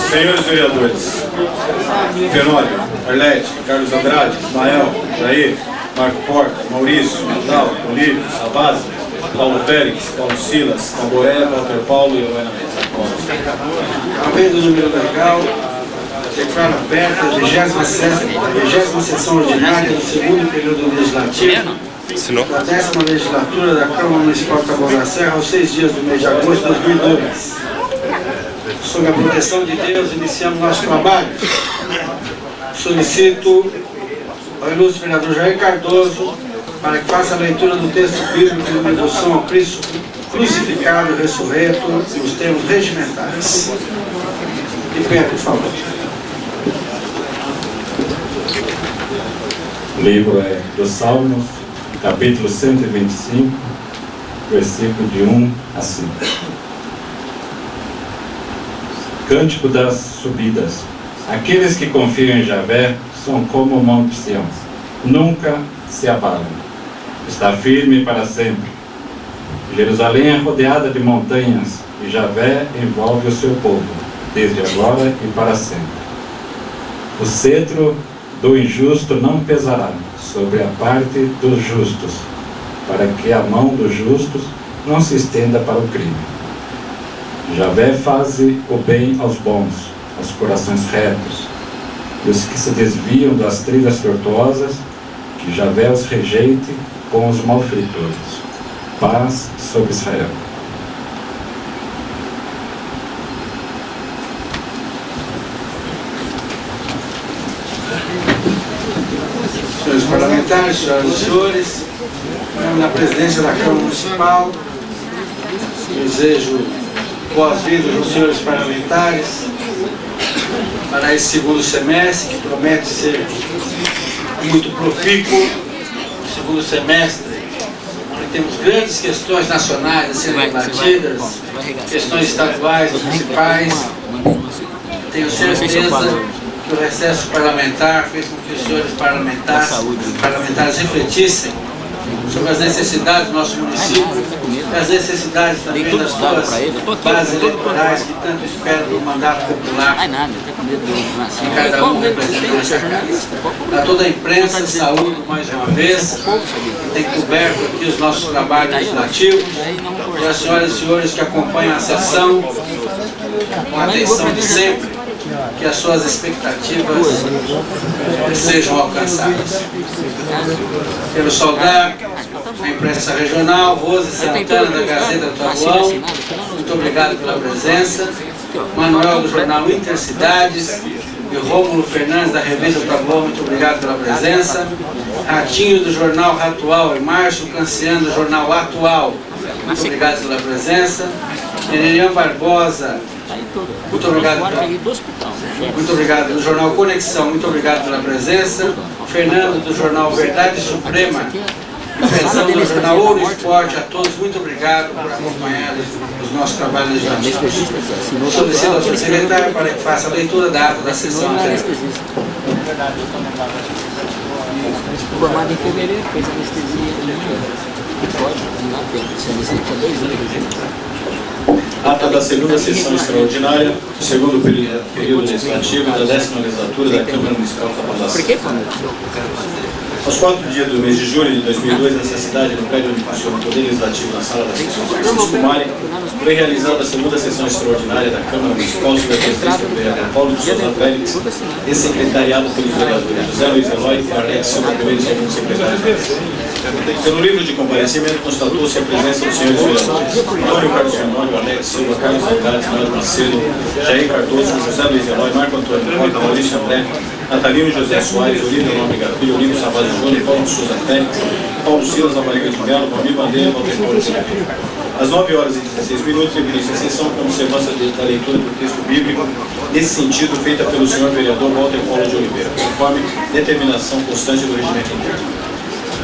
Senhores vereadores, Fenômeno, Arlete, Carlos Andrade, Ismael, Jair, Marco Porta, Maurício, Natal, Olívio, Savazzi, Paulo Félix, Paulo Silas, Camboré, Walter Paulo e Helena Mesa. Além do número legal, declaro aberta a 20ª sessão ordinária do segundo período legislativo da 10ª legislatura da Câmara Municipal de Taboão da Serra, aos 6 dias do mês de agosto de 2002. Sob a proteção de Deus, iniciamos nosso trabalho. Solicito ao ilustre vereador Jair Cardoso para que faça a leitura do texto bíblico de uma devoção ao Cristo crucificado e ressurreto e os termos regimentais. De pé, por favor. O livro é dos Salmos, capítulo 125, versículo de 1 a 5. Cântico das subidas. Aqueles que confiam em Javé são como o monte Sião, nunca se abalam. Está firme para sempre. Jerusalém é rodeada de montanhas, e Javé envolve o seu povo, desde agora e para sempre. O cetro do injusto não pesará sobre a parte dos justos, para que a mão dos justos não se estenda para o crime. Javé faz o bem aos bons, aos corações retos, e os que se desviam das trilhas tortuosas, que Javé os rejeite com os malfeitores. Paz sobre Israel. Senhores parlamentares, senhoras e senhores, na presidência da Câmara Municipal, desejo boas-vindas aos senhores parlamentares para esse segundo semestre, que promete ser muito profícuo. Segundo semestre, onde temos grandes questões nacionais a serem debatidas, questões estaduais, municipais. Tenho certeza que o recesso parlamentar fez com que os senhores parlamentares refletissem sobre as necessidades do nosso município e as necessidades também das suas bases eleitorais que tanto esperam do mandato popular em cada um representante dessa casa. A toda a imprensa, saúdo mais uma vez, que tem coberto aqui os nossos trabalhos legislativos, e as senhoras e senhores que acompanham a sessão com a atenção de sempre, que as suas expectativas sejam alcançadas. Quero saudar a imprensa regional, Rose Santana da Gazeta do Taboão, muito obrigado pela presença, Manuel do jornal Intercidades e Rômulo Fernandes da revista do Taboão, muito obrigado pela presença, Ratinho do jornal Ratual e Márcio Canciano do jornal Atual, muito obrigado pela presença, Enelian Barbosa, muito obrigado do jornal Conexão, muito obrigado pela presença, Fernando do jornal Verdade Suprema, Pezão do jornal Ouro Esporte, a todos muito obrigado por acompanhar os nossos trabalhos legislativos. Solicito ao senhor secretário para que faça a leitura da ata da sessão anterior. Formado em fevereiro, fez anestesia e pode não ter anestesia 2 anos. Ata da segunda sessão extraordinária, do segundo período legislativo da 10ª legislatura da Câmara Municipal de Taboão da Serra. Aos 4 dias do mês de julho de 2002, nessa cidade, no prédio onde funciona o Poder Legislativo, na sala da sessão Francisco Mari, foi realizada a segunda sessão extraordinária da Câmara Municipal sob a presidência do vereador Paulo de Souza Félix e secretariado pelos vereadores José Luiz Eloy e Arlete Silva, primeiro e segundo secretário. Pelo livro de comparecimento, constatou-se a presença dos senhores vereadores Antônio Carlos Fernando, Arlete Silva, Carlos Andrade, Manuel Macedo, Jair Cardoso, José Luiz Eloy, Marco Antônio Porta, Maurício André, Natalino José Soares, Olívio Nome Filho, Olívio Savazzi Júnior, Paulo de Souza Félix, Paulo Silas, Alvarenga de Melo, Valmir Bandeira, Walter Paulo. Às 9 horas e 16 minutos, terminou-se a sessão com observância da leitura do texto bíblico, nesse sentido, feita pelo senhor vereador Walter Paulo de Oliveira, conforme determinação constante do regimento interno.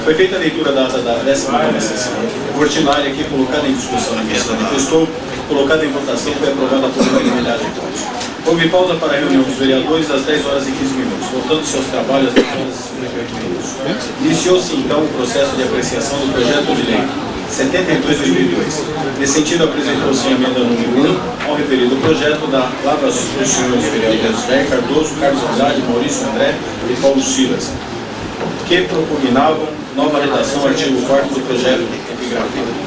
Foi feita a leitura da ata da 10ª sessão ordinária, que, colocada em discussão na mesa manifestou, colocada em votação, foi aprovada por unanimidade de votos. Houve pausa para a reunião dos vereadores às 10 horas e 15 minutos, voltando-se aos trabalhos às 10 horas e 58 minutos. Iniciou-se, então, o processo de apreciação do projeto de lei 72/2002. Nesse sentido, apresentou-se a emenda número 1 ao referido projeto da palavra dos senhores vereadores Jair Cardoso, Carlos Andrade, Maurício André e Paulo Silas, que propugnavam nova redação ao artigo 4º do projeto epigrafado.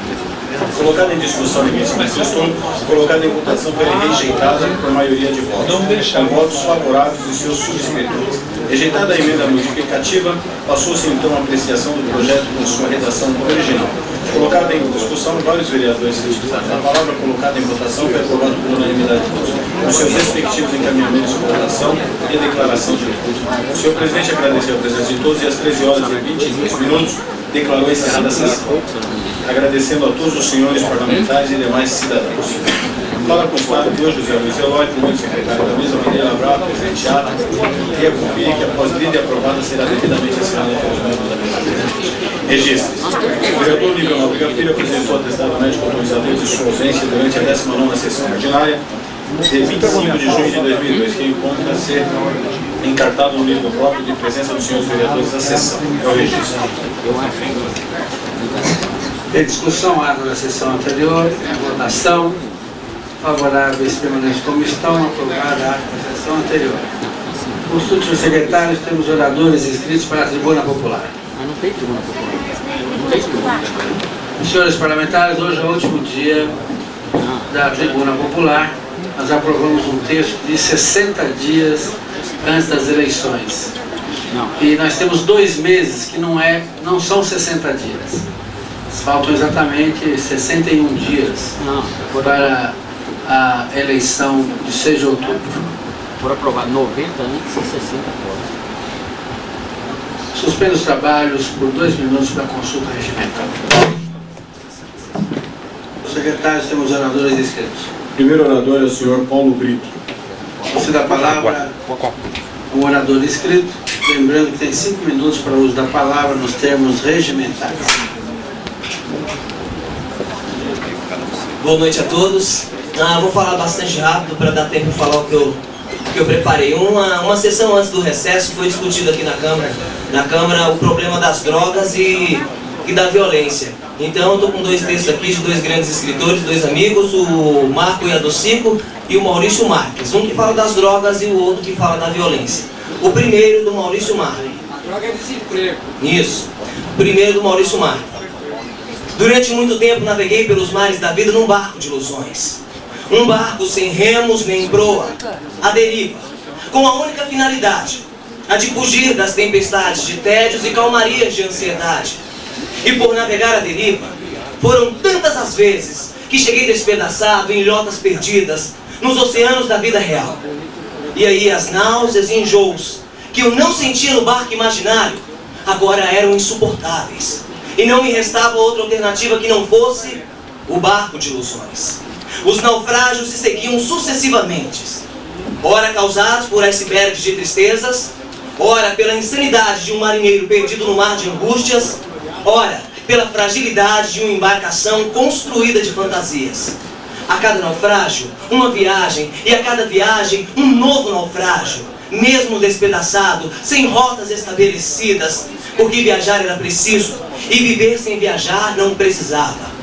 Colocada em discussão, ninguém se manifestou. Colocada em votação, foi rejeitada por maioria de votos, com votos favoráveis de seus subscritores. Rejeitada a emenda modificativa, passou-se então a apreciação do projeto com sua redação original. Colocada em discussão, vários vereadores solicitaram a palavra. Colocada em votação, foi aprovado por unanimade de votos, com seus respectivos encaminhamentos de votação e declaração de recurso. O senhor presidente agradeceu a presença de todos e às 13h22 declarou encerrada a sessão, agradecendo a todos os senhores parlamentares e demais cidadãos. Para constar que hoje José Luiz Eloy, primeiro secretário da mesa, Maria Lavrar, presenteada, e a confia que após lida e aprovada será devidamente assinada pelos membros da mesa. Registre-se. O vereador Nível Nóbrega Filho apresentou atestado médico autorizador de sua ausência durante a 19ª sessão ordinária de 25 de junho de 2002, que encontra-se encartado no livro próprio de presença dos senhores vereadores da sessão. É o registro. Em discussão, ato da sessão anterior, votação, favoráveis permanentes como estão, aprovada a ata da sessão anterior. Os últimos secretários, temos oradores inscritos para a tribuna popular. Não tem tribuna popular. Não tem tribuna. Senhores parlamentares, hoje é o último dia da tribuna popular. Nós aprovamos um texto de 60 dias antes das eleições. E nós temos 2 meses que não são 60 dias. Faltam exatamente 61 dias para a eleição de 6 de outubro. Por aprovar 90 antes e 60 após. Suspendo os trabalhos por 2 minutos para consulta regimental. Os secretários, temos oradores inscritos. Primeiro orador é o senhor Paulo Brito. Você dá a palavra ao orador inscrito, lembrando que tem 5 minutos para o uso da palavra nos termos regimentais. Boa noite a todos. Vou falar bastante rápido para dar tempo de falar o que eu preparei. Uma sessão antes do recesso foi discutido aqui na Câmara o problema das drogas e da violência. Então eu estou com 2 textos aqui de 2 grandes escritores, 2 amigos, o Marco Iadocico e o Maurício Marques. Um que fala das drogas e o outro que fala da violência. O primeiro do Maurício Marques. A droga é desemprego. Isso. O primeiro do Maurício Marques. Durante muito tempo naveguei pelos mares da vida num barco de ilusões. Um barco sem remos nem proa, à deriva, com a única finalidade, a de fugir das tempestades de tédios e calmarias de ansiedade. E por navegar à deriva, foram tantas as vezes que cheguei despedaçado em ilhotas perdidas nos oceanos da vida real. E aí as náuseas e enjoos que eu não sentia no barco imaginário agora eram insuportáveis. E não me restava outra alternativa que não fosse o barco de ilusões. Os naufrágios se seguiam sucessivamente, ora causados por icebergs de tristezas, ora pela insanidade de um marinheiro perdido no mar de angústias, ora pela fragilidade de uma embarcação construída de fantasias. A cada naufrágio, uma viagem, e a cada viagem, um novo naufrágio, mesmo despedaçado, sem rotas estabelecidas, porque viajar era preciso, e viver sem viajar não precisava.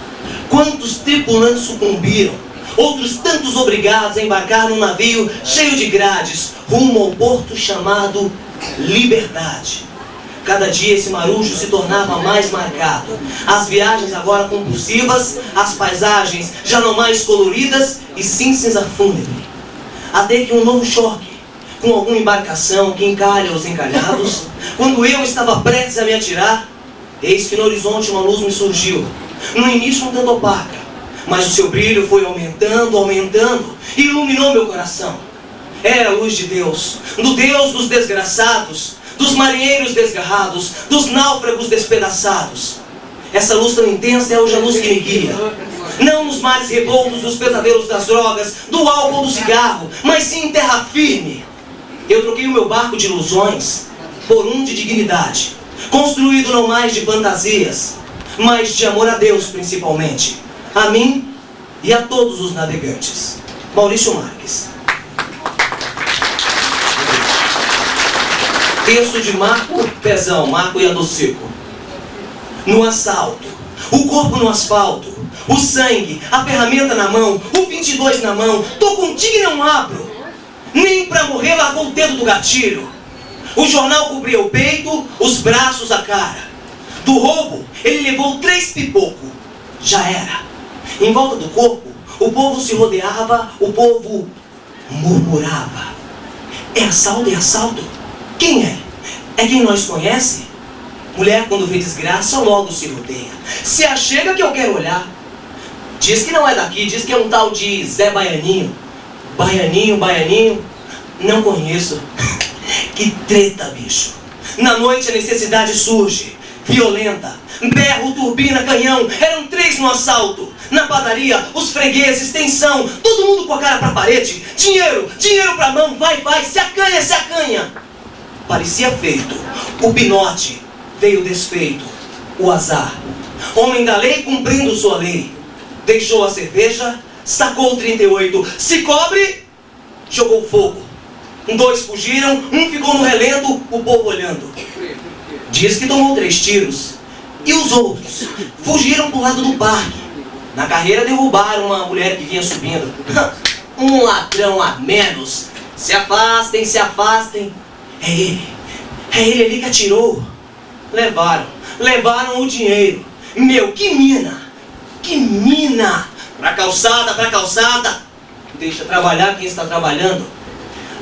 Quantos tripulantes sucumbiram, outros tantos obrigados a embarcar num navio cheio de grades, rumo ao porto chamado Liberdade. Cada dia esse marujo se tornava mais marcado. As viagens agora compulsivas, as paisagens já não mais coloridas e sim cinza fúnebre. Até que um novo choque, com alguma embarcação que encalha os encalhados, quando eu estava prestes a me atirar, eis que no horizonte uma luz me surgiu. No início um tanto opaca, mas o seu brilho foi aumentando, aumentando, e iluminou meu coração. Era a luz de Deus, do Deus dos desgraçados, dos marinheiros desgarrados, dos náufragos despedaçados. Essa luz tão intensa é hoje a luz que me guia. Não nos mares revoltos dos pesadelos das drogas, do álcool, do cigarro, mas sim em terra firme. Eu troquei o meu barco de ilusões por um de dignidade, construído não mais de fantasias, mas de amor a Deus principalmente, a mim e a todos os navegantes. Maurício Marques. Texto de Marco Iadocico. No assalto, o corpo no asfalto, o sangue, a ferramenta na mão, o 22 na mão. Tô contigo e não abro. Nem pra morrer largou o dedo do gatilho. O jornal cobria o peito, os braços, a cara. Do roubo, ele levou 3 pipocos. Já era. Em volta do corpo, o povo se rodeava, o povo murmurava. É assalto, é assalto. Quem é? É quem nós conhece? Mulher, quando vê desgraça, logo se rodeia. Se achega que eu quero olhar. Diz que não é daqui, diz que é um tal de Zé Baianinho. Baianinho, Baianinho, não conheço. Que treta, bicho. Na noite a necessidade surge, violenta. Berro, turbina, canhão, eram 3 no assalto. Na padaria, os fregueses, tensão, todo mundo com a cara pra parede. Dinheiro, dinheiro pra mão, vai, vai, se acanha, se acanha. Parecia feito, o pinote veio desfeito, o azar. Homem da lei cumprindo sua lei. Deixou a cerveja, sacou o 38. Se cobre, jogou fogo. 2 fugiram, um ficou no relento, o povo olhando. Diz que tomou 3 tiros. E os outros fugiram pro lado do parque. Na carreira derrubaram uma mulher que vinha subindo. Um ladrão a menos. Se afastem, se afastem. É ele ali que atirou. Levaram o dinheiro. Meu, que mina. Que mina. Pra calçada. Deixa trabalhar quem está trabalhando.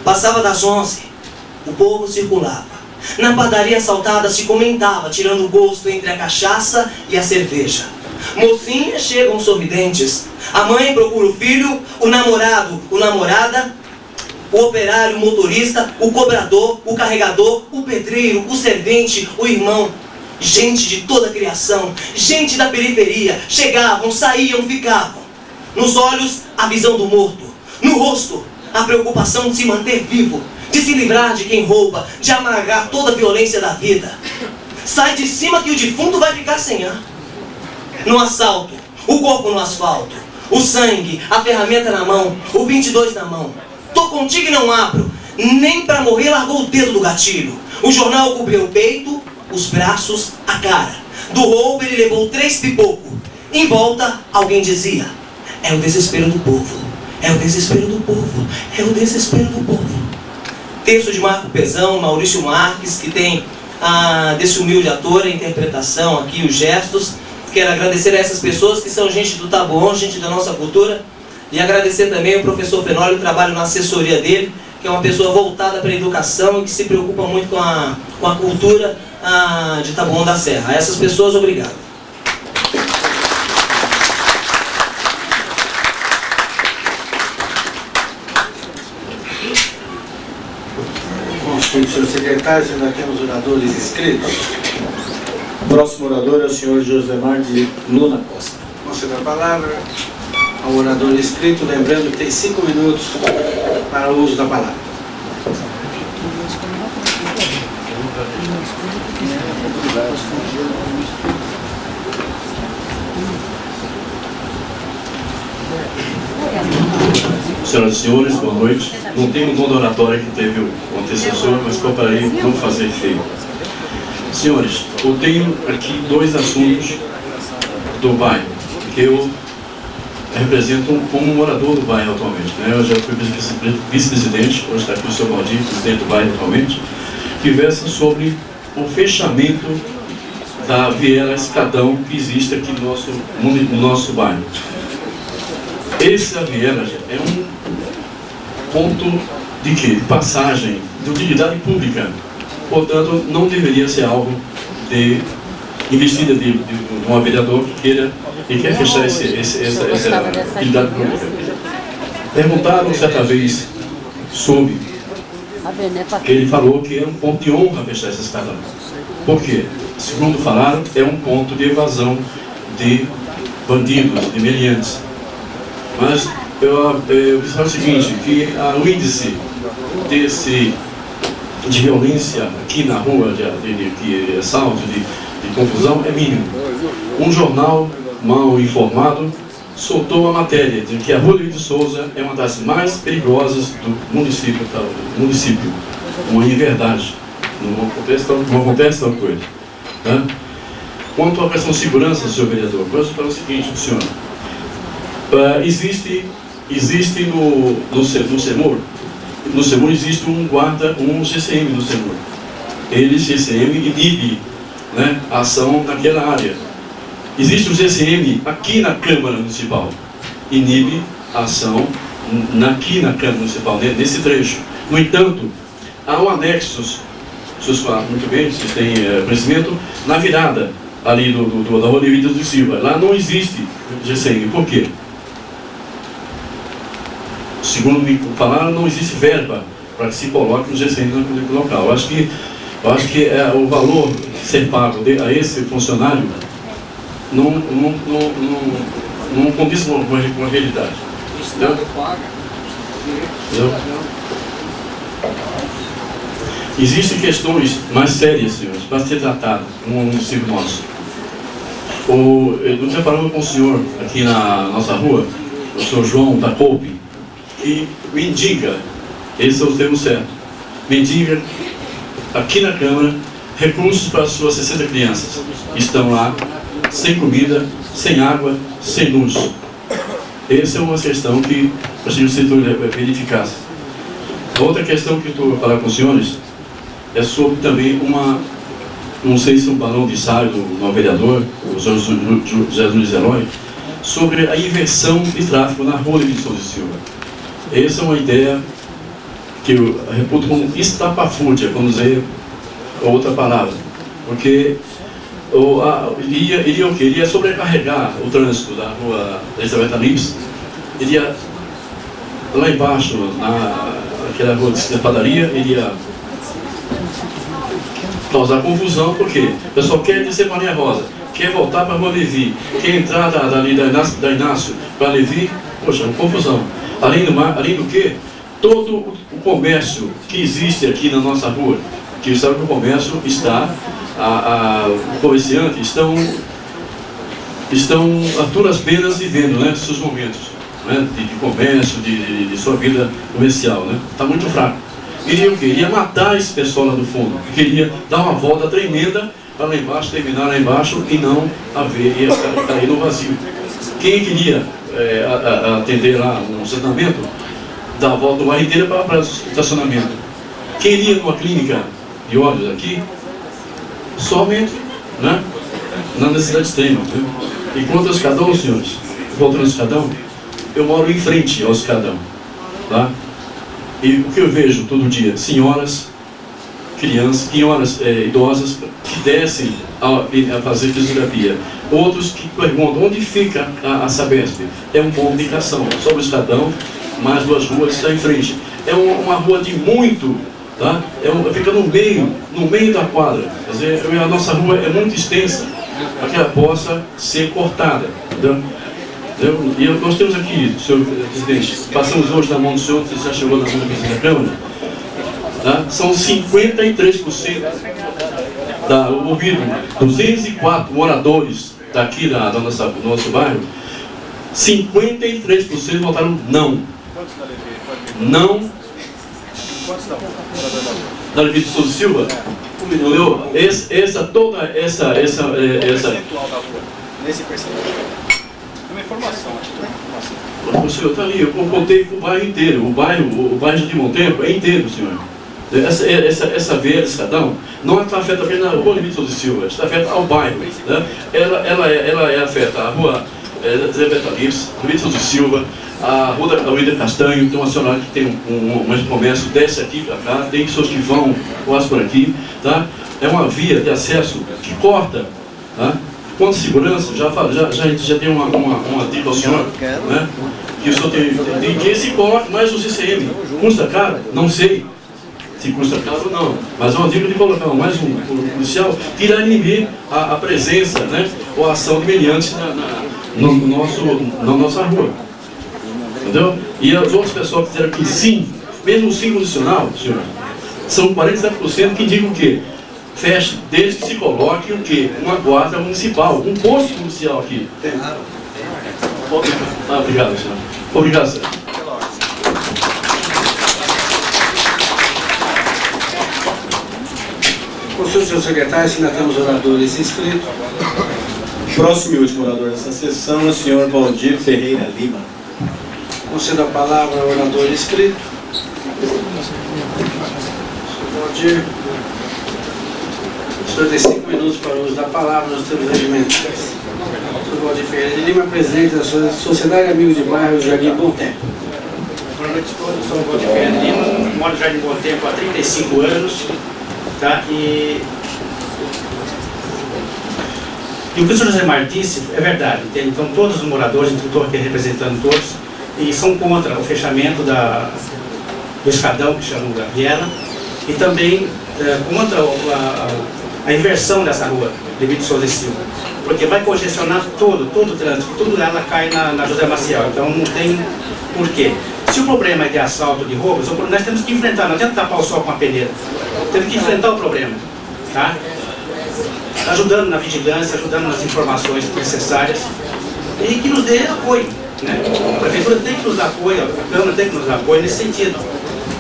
Passava das 11. O povo circulava. Na padaria assaltada se comentava, tirando o gosto entre a cachaça e a cerveja. Mocinhas chegam sorridentes. A mãe procura o filho, o namorado, o namorada, o operário, o motorista, o cobrador, o carregador, o pedreiro, o servente, o irmão. Gente de toda a criação, gente da periferia. Chegavam, saíam, ficavam. Nos olhos, a visão do morto. No rosto, a preocupação de se manter vivo, de se livrar de quem rouba, de amargar toda a violência da vida. Sai de cima que o defunto vai ficar sem ar. No assalto, o corpo no asfalto, o sangue, a ferramenta na mão, o 22 na mão. Tô contigo e não abro. Nem pra morrer largou o dedo do gatilho. O jornal cobriu o peito, os braços, a cara. Do roubo ele levou 3 pipocos. Em volta, alguém dizia: é o desespero do povo. É o desespero do povo. É o desespero do povo. Texto de Marco Pezão, Maurício Marques, que tem desse humilde ator, a interpretação aqui, os gestos. Quero agradecer a essas pessoas que são gente do Taboão, gente da nossa cultura. E agradecer também ao professor Fenólio, o trabalho na assessoria dele, que é uma pessoa voltada para a educação e que se preocupa muito com a cultura de Taboão da Serra. A essas pessoas, obrigado. Senhor secretário, se nós temos oradores inscritos. O próximo orador é o senhor Josemar de Luna Costa. Conceda a palavra ao orador inscrito, lembrando que tem 5 minutos para o uso da palavra. Senhoras e senhores, boa noite. Não tem um bom oratório que teve o antecessor, mas procurarei não fazer feio. Senhores, eu tenho aqui 2 assuntos do bairro, que eu represento como morador do bairro atualmente. Eu já fui vice-presidente, hoje está aqui o seu Valdir, presidente do bairro atualmente, que versa sobre o fechamento da viela Escadão que existe aqui no nosso bairro. Essa viela é um ponto de quê? De passagem, de utilidade pública. Portanto, não deveria ser algo de investida de um vereador que quer fechar essa utilidade pública. Perguntaram certa vez sobre que ele falou que é um ponto de honra fechar essa escada. Por quê? Segundo falaram, é um ponto de evasão de bandidos, de meliantes. Mas eu falo o seguinte, que o índice de violência aqui na rua, de assalto, de confusão, é mínimo. Um jornal mal informado soltou a matéria de que a Rua Luiz de Souza é uma das mais perigosas do município. Uma inverdade. Não acontece tal coisa. Tá? Quanto à questão de segurança, senhor vereador, vou falar o seguinte, senhor. Existe no CEMUR existe um guarda, um GCM no CEMUR. Ele, GCM, inibe, né, a ação naquela área. Existe um GCM aqui na Câmara Municipal, inibe a ação aqui na Câmara Municipal, nesse trecho. No entanto, há um anexo, vocês falam muito bem, vocês têm conhecimento, na virada ali da Rua Levítias do Silva. Lá não existe GCM. Por quê? Segundo me falaram, não existe verba para que se coloque um GCM no local. Eu acho que o valor ser pago a esse funcionário não condiz com a realidade. Entendeu? Existem questões mais sérias, senhores, para ser tratadas no município nosso. Eu tinha falado com o senhor aqui na nossa rua, o senhor João da Coupe, que mendiga, esse é o termo certo, mendiga aqui na Câmara recursos para as suas 60 crianças. Estão lá sem comida, sem água, sem luz. Essa é uma questão que eu gostaria que o setor verificasse. A outra questão que eu estou a falar com os senhores é sobre também não sei se um balão de ensaio do vereador, o Jesus Herói, sobre a inversão de tráfego na Rua de Souza Silva. Essa é uma ideia que eu reputo como estapafúrdia, vamos dizer outra palavra, porque iria o quê? Iria sobrecarregar o trânsito da Rua Elizabeth Lips, iria lá embaixo, naquela rua de padaria, iria causar confusão, porque o pessoal quer descer para a linha rosa, quer voltar para a Rua Levi, quer entrar dali da Inácio para Levi, poxa, confusão. Além do que, todo o comércio que existe aqui na nossa rua, que sabe que o comércio está, o comerciante estão a duras penas vivendo, né, seus momentos, né, de comércio, de sua vida comercial, né, está muito fraco. Iria o quê? Iria matar esse pessoal lá do fundo, queria dar uma volta tremenda para lá embaixo, terminar lá embaixo e não haver, ia cair no vazio. Quem queria atender lá um estacionamento, dar a volta do bairro inteiro para o estacionamento. Quem iria numa clínica de olhos aqui, somente, né, na necessidade extrema. Né? E quanto ao escadão, senhores, voltando ao escadão, eu moro em frente ao escadão. Tá? E o que eu vejo todo dia? Senhoras, crianças, senhoras idosas que descem a fazer fisioterapia. Outros que perguntam onde fica a Sabesp. É uma comunicação sobre o escadão, mais duas ruas está em frente. É uma rua de muito, tá? Fica no meio da quadra. Quer dizer, a nossa rua é muito extensa para que ela possa ser cortada. Entendeu? E nós temos aqui, senhor presidente, passamos hoje na mão do senhor, você já chegou na mão do presidente da Câmara, tá? São 53% ouvido, 204 moradores daqui do nosso bairro, 53% votaram não. Não. Da Levi de Souza Silva, entendeu? Toda essa nesse percentual. Uma informação, o senhor está ali, eu contei com o bairro inteiro. O bairro de Montempo é inteiro, senhor. Essa veia de escadão não afeta apenas a Rua Levi de Souza Silva, está afeta ao bairro. Né? Ela afeta a Rua Zé Betalips, Levi de Souza Silva, a Rua da Uida Castanho, tem uma senhora que tem um comércio, desce aqui para cá, tem pessoas que vão quase por aqui. Tá? É uma via de acesso que corta. Tá? Quanto à segurança, já tem uma dica ao senhor, né? Que o senhor tem que se coloque mais o CCM. Custa caro? Não sei se custa caro ou não, mas é uma dica de colocar mais um policial que irá inibir a presença, né, ou a ação de meliantes na nossa rua. Entendeu? E as outras pessoas que disseram que sim, mesmo o sim condicional, senhor, são 47% que indicam o quê? Feche, desde que se coloque o quê? Uma guarda municipal, um posto policial aqui. Obrigado, senhor. Obrigado, senhor. Consulta, senhor secretário, se ainda temos oradores inscritos. Próximo e último orador dessa sessão é o senhor Valdir Ferreira Lima. Concedo a palavra ao orador inscrito. Senhor Valdir, o senhor tem 5 minutos para o uso da palavra nos termos regimentais. Senhor Valdir Ferreira de Lima, presidente da Sociedade Amigos de Bairro Jardim Bom Tempo. Boa noite a todos, sou o Valdir Ferreira de Lima, moro já em Bom Tempo há 35 anos, tá? E o que o senhor Josemar disse é verdade, entende? Então todos os moradores, estou aqui representando todos, e são contra o fechamento do escadão, que chamam da viela, e também contra a inversão dessa rua, devido a Souza e Silva, porque vai congestionar todo o trânsito, tudo ela cai na José Maciel, então não tem porquê. Se o problema é de assalto, de roubos, nós temos que enfrentar, não adianta tapar o sol com a peneira, temos que enfrentar o problema, tá? Ajudando na vigilância, ajudando nas informações necessárias e que nos dê apoio, né? A prefeitura tem que nos dar apoio, a Câmara tem que nos dar apoio nesse sentido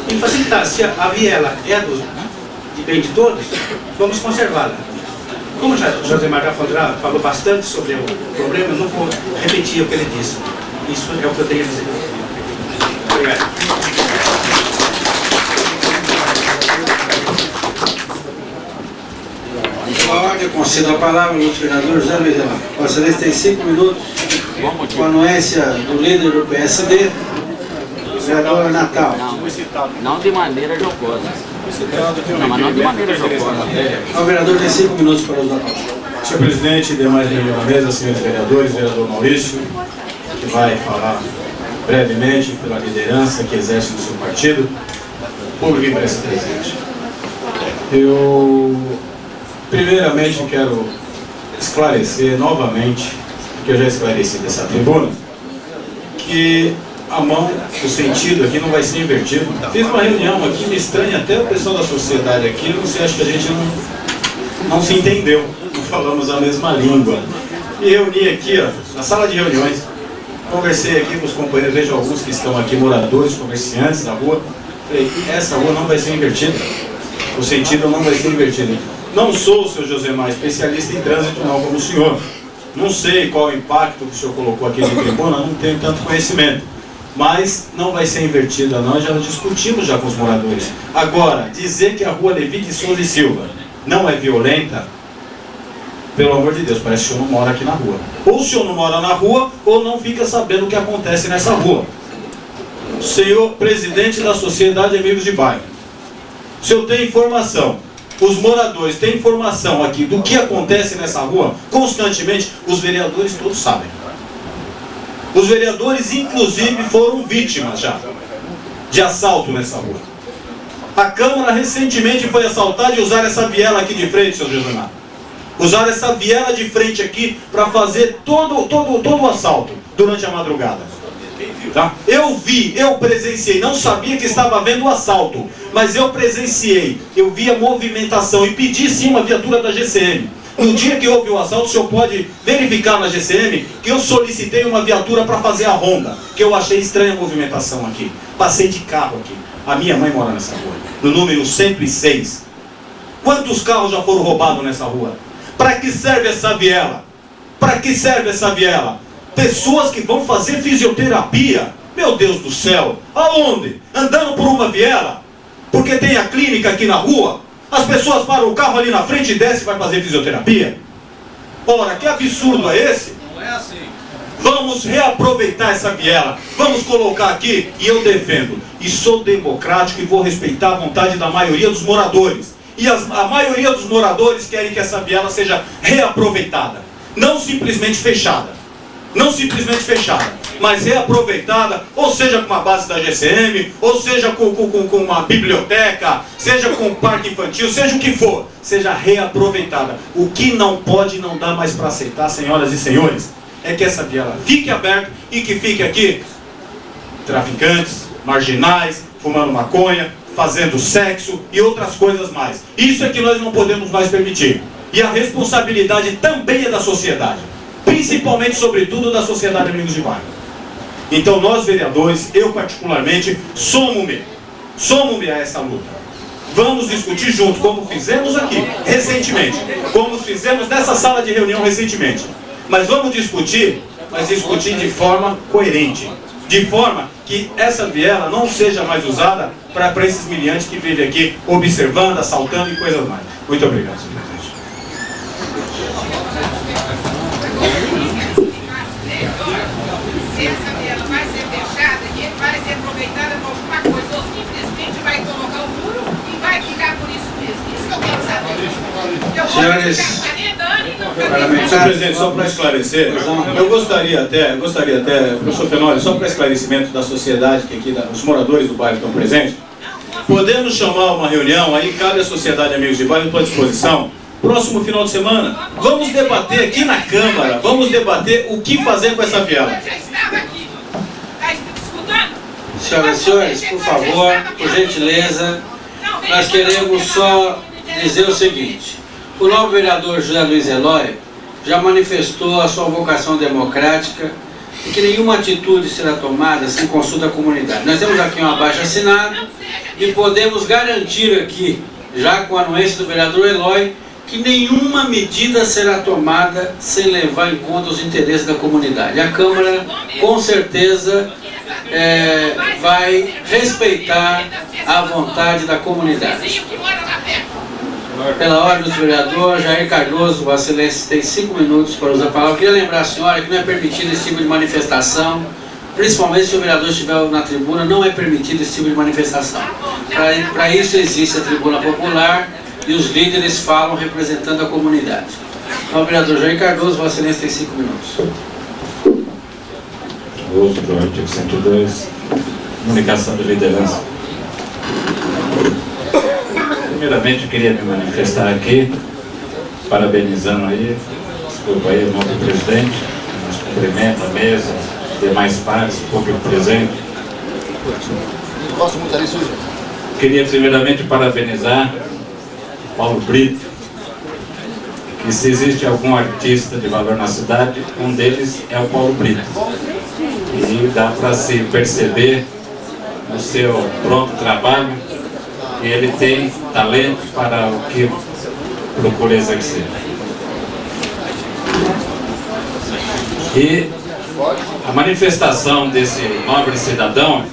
e facilitar. Se a viela é de bem de todos, vamos conservá-la. Como o Josemar já falou bastante sobre o problema, eu não vou repetir o que ele disse. Isso é o que eu tenho a dizer. Obrigado. Pela ordem, concedo a palavra ao vereador José Luiz Elan. Vossa Excelência tem 5 minutos, com a anuência do líder do PSD, vereador Natal. Não de maneira jocosa. Não, mas não de maneira jocosa. O vereador tem 5 minutos para usar a palavra. Senhor presidente, demais membros da mesa, senhores vereadores, vereador Maurício, que vai falar brevemente pela liderança que exerce no seu partido, público e imprensa presente. Eu, primeiramente, quero esclarecer novamente, que eu já esclareci dessa tribuna, que a mão, o sentido aqui não vai ser invertido. Fiz uma reunião aqui, me estranha até o pessoal da sociedade aqui, eu não sei, acho que a gente não se entendeu, não falamos a mesma língua. E reuni aqui, ó, na sala de reuniões, conversei aqui com os companheiros, vejo alguns que estão aqui, moradores, comerciantes da rua, falei, essa rua não vai ser invertida, o sentido não vai ser invertido. Não sou, seu Josemar, especialista em trânsito não, como o senhor. Não sei qual o impacto que o senhor colocou aqui de tribuna, não tenho tanto conhecimento. Mas não vai ser invertida não, já discutimos já com os moradores. Agora, dizer que a rua Levi de Souza e Silva não é violenta, pelo amor de Deus, parece que o senhor não mora aqui na rua. Ou o senhor não mora na rua, ou não fica sabendo o que acontece nessa rua. Senhor presidente da Sociedade Amigos de Bairro, o senhor tem informação, os moradores têm informação aqui do que acontece nessa rua, constantemente, os vereadores todos sabem. Os vereadores, inclusive, foram vítimas já de assalto nessa rua. A Câmara recentemente foi assaltada e usaram essa viela aqui de frente, seu Josemar. Usaram essa viela de frente aqui para fazer todo o assalto durante a madrugada. Tá? Eu vi, eu presenciei, não sabia que estava havendo o assalto, mas eu presenciei, eu vi a movimentação e pedi sim uma viatura da GCM. No dia que houve o assalto, o senhor pode verificar na GCM que eu solicitei uma viatura para fazer a ronda, que eu achei estranha a movimentação aqui. Passei de carro aqui. A minha mãe mora nessa rua, no número 106. Quantos carros já foram roubados nessa rua? Para que serve essa viela? Para que serve essa viela? Pessoas que vão fazer fisioterapia, meu Deus do céu, aonde? Andando por uma viela? Porque tem a clínica aqui na rua? As pessoas param o carro ali na frente e descem e vai fazer fisioterapia? Ora, que absurdo é esse? Não é assim. Vamos reaproveitar essa viela, vamos colocar aqui, e eu defendo, e sou democrático e vou respeitar a vontade da maioria dos moradores. E a maioria dos moradores querem que essa viela seja reaproveitada, não simplesmente fechada. Não simplesmente fechada, mas reaproveitada, ou seja com uma base da GCM, ou seja com uma biblioteca, seja com um parque infantil, seja o que for, seja reaproveitada. O que não pode, não dá mais para aceitar, senhoras e senhores, é que essa viela fique aberta e que fique aqui traficantes, marginais, fumando maconha, fazendo sexo e outras coisas mais. Isso é que nós não podemos mais permitir. E a responsabilidade também é da sociedade. Principalmente, sobretudo, da Sociedade Amigos de Bairro. Então nós vereadores, eu particularmente, somos-me a essa luta. Vamos discutir junto, como fizemos aqui, recentemente, como fizemos nessa sala de reunião recentemente. Mas vamos discutir, mas discutir de forma coerente. De forma que essa viela não seja mais usada para esses miliantes que vivem aqui observando, assaltando e coisas mais. Muito obrigado, senhor presidente. Se essa viela vai ser fechada e vai ser aproveitada para alguma coisa, ou simplesmente vai colocar o muro e vai ficar por isso mesmo. Isso que eu quero saber. Eu Senhores Senhor presidente, só para esclarecer, eu gostaria até, professor Fenoli, só para esclarecimento da sociedade, que aqui, os moradores do bairro estão presentes, podemos chamar uma reunião, aí cabe à Sociedade Amigos de Bairro, estou à disposição, próximo final de semana, vamos debater aqui na Câmara, vamos debater o que fazer com essa viela. já estava aqui. Está escutando? Senhoras e senhores, por favor, por gentileza, nós queremos só dizer o seguinte: o novo vereador José Luiz Eloy já manifestou a sua vocação democrática e que nenhuma atitude será tomada sem consulta à comunidade. Nós temos aqui um abaixo-assinado e podemos garantir aqui, já com a anuência do vereador Eloy, que nenhuma medida será tomada sem levar em conta os interesses da comunidade. A Câmara, com certeza, vai respeitar a vontade da comunidade. Pela ordem do vereador Jair Cardoso, Vossa Excelência tem 5 minutos para usar a palavra. Eu queria lembrar a senhora que não é permitido esse tipo de manifestação, principalmente se o vereador estiver na tribuna, não é permitido esse tipo de manifestação. Para isso existe a tribuna popular e os líderes falam representando a comunidade. Então, o vereador Jair Cardoso, Vossa Excelência tem 5 minutos. Uso do artigo 102, comunicação de liderança. Primeiramente, eu queria me manifestar aqui, parabenizando aí, desculpa aí, o nome do presidente, nos cumprimenta a mesa, demais pares, público presente. Queria primeiramente parabenizar Paulo Brito, que se existe algum artista de valor na cidade, um deles é o Paulo Brito. E dá para se perceber no seu pronto trabalho que ele tem talento para o que procura exercer. E a manifestação desse nobre cidadão,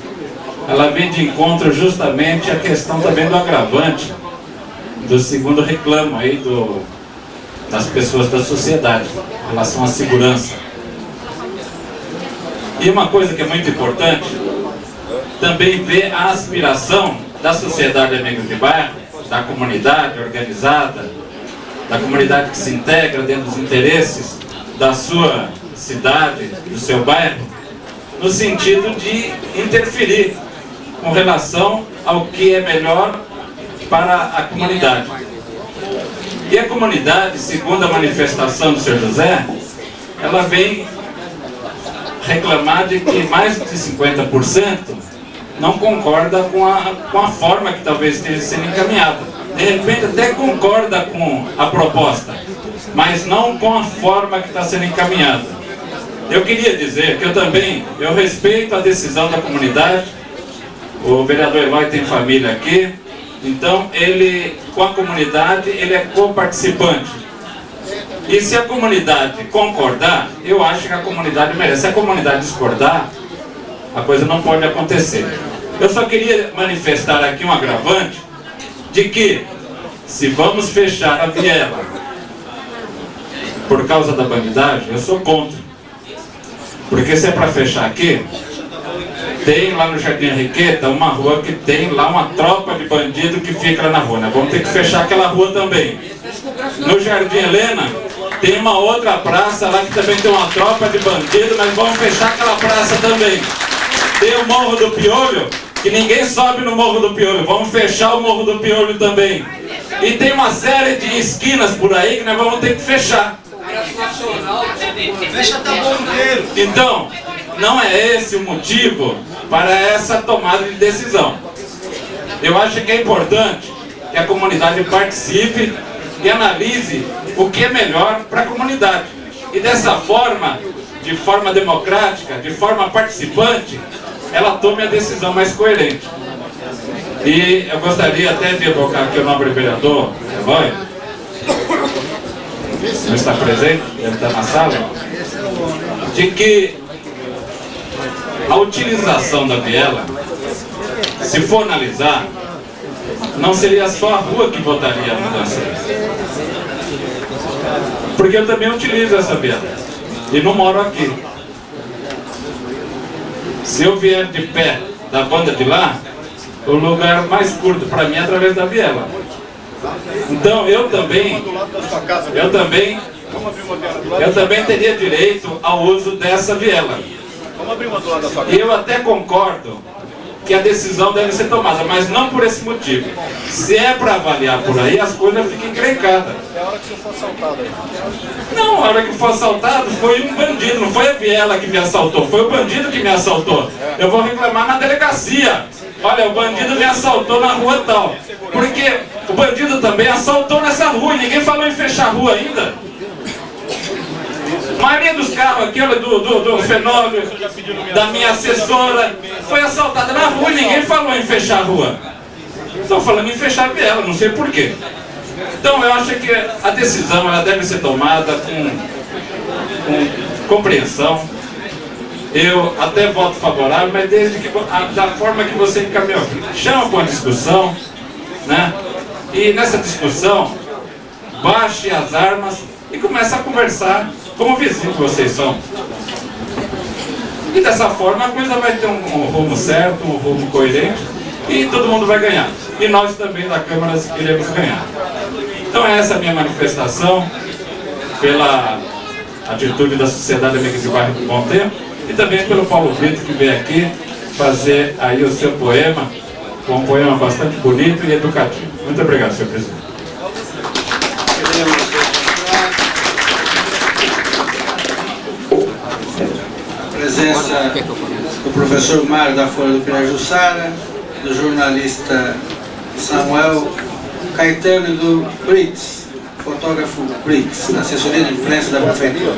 ela vem de encontro justamente à questão também do agravante, do segundo reclamo aí das pessoas da sociedade, em relação à segurança. E uma coisa que é muito importante, também ver a aspiração da sociedade amiga de bairro, da comunidade organizada, da comunidade que se integra dentro dos interesses da sua cidade, do seu bairro, no sentido de interferir com relação ao que é melhor para a comunidade. E a comunidade, segundo a manifestação do Sr. José, ela vem reclamar de que mais de 50% não concorda com a forma que talvez esteja sendo encaminhada. De repente até concorda com a proposta, mas não com a forma que está sendo encaminhada. Eu queria dizer que eu respeito a decisão da comunidade. O vereador Eloy tem família aqui, então ele, com a comunidade, ele é coparticipante. E se a comunidade concordar, eu acho que a comunidade merece. Se a comunidade discordar, a coisa não pode acontecer. Eu só queria manifestar aqui um agravante de que, se vamos fechar a viela por causa da bandidagem, eu sou contra. Porque se é para fechar aqui, tem lá no Jardim Henriqueta uma rua que tem lá uma tropa de bandido que fica lá na rua, né? Vamos ter que fechar aquela rua também. No Jardim Helena tem uma outra praça lá que também tem uma tropa de bandido, mas vamos fechar aquela praça também. Tem o Morro do Piolho, que ninguém sobe no Morro do Piolho, vamos fechar o Morro do Piolho também. E tem uma série de esquinas por aí que nós vamos ter que fechar. Então, não é esse o motivo para essa tomada de decisão. Eu acho que é importante que a comunidade participe e analise o que é melhor para a comunidade. E dessa forma, de forma democrática, de forma participante, ela tome a decisão mais coerente. E eu gostaria até de evocar aqui o nobre vereador Eloy, não está presente, deve estar na sala, de que a utilização da viela, se for analisar, não seria só a rua que votaria a mudança. Porque eu também utilizo essa viela e não moro aqui. Se eu vier de pé da banda de lá, o lugar mais curto para mim é através da viela. Então eu também teria direito ao uso dessa viela. E eu até concordo que a decisão deve ser tomada, mas não por esse motivo. Se é para avaliar por aí, as coisas ficam encrencadas. É a hora que você for assaltado aí. Não, a hora que for assaltado foi um bandido, não foi a viela que me assaltou, foi o bandido que me assaltou. Eu vou reclamar na delegacia. Olha, o bandido me assaltou na rua tal. Porque o bandido também assaltou nessa rua e ninguém falou em fechar a rua ainda. A maioria dos carros aqui, olha, do fenômeno, da minha assessora, foi assaltada na rua e ninguém falou em fechar a rua. Estão falando em fechar a viela, não sei porquê. Então eu acho que a decisão ela deve ser tomada com compreensão. Eu até voto favorável, mas desde que da forma que você encaminhou. Chama para uma discussão, né? E nessa discussão, baixe as armas e comece a conversar como vizinho que vocês são. E dessa forma a coisa vai ter um rumo certo, um rumo coerente e todo mundo vai ganhar. E nós também da Câmara iremos ganhar. Então essa é a minha manifestação pela atitude da Sociedade Amiga de Bairro do Bom Tempo e também pelo Paulo Brito que veio aqui fazer aí o seu poema, um poema bastante bonito e educativo. Muito obrigado, senhor presidente. A presença do professor Mário da Folha do Pirajussara, do jornalista Samuel Caetano e do Brits, fotógrafo Brits, da assessoria de imprensa da prefeitura.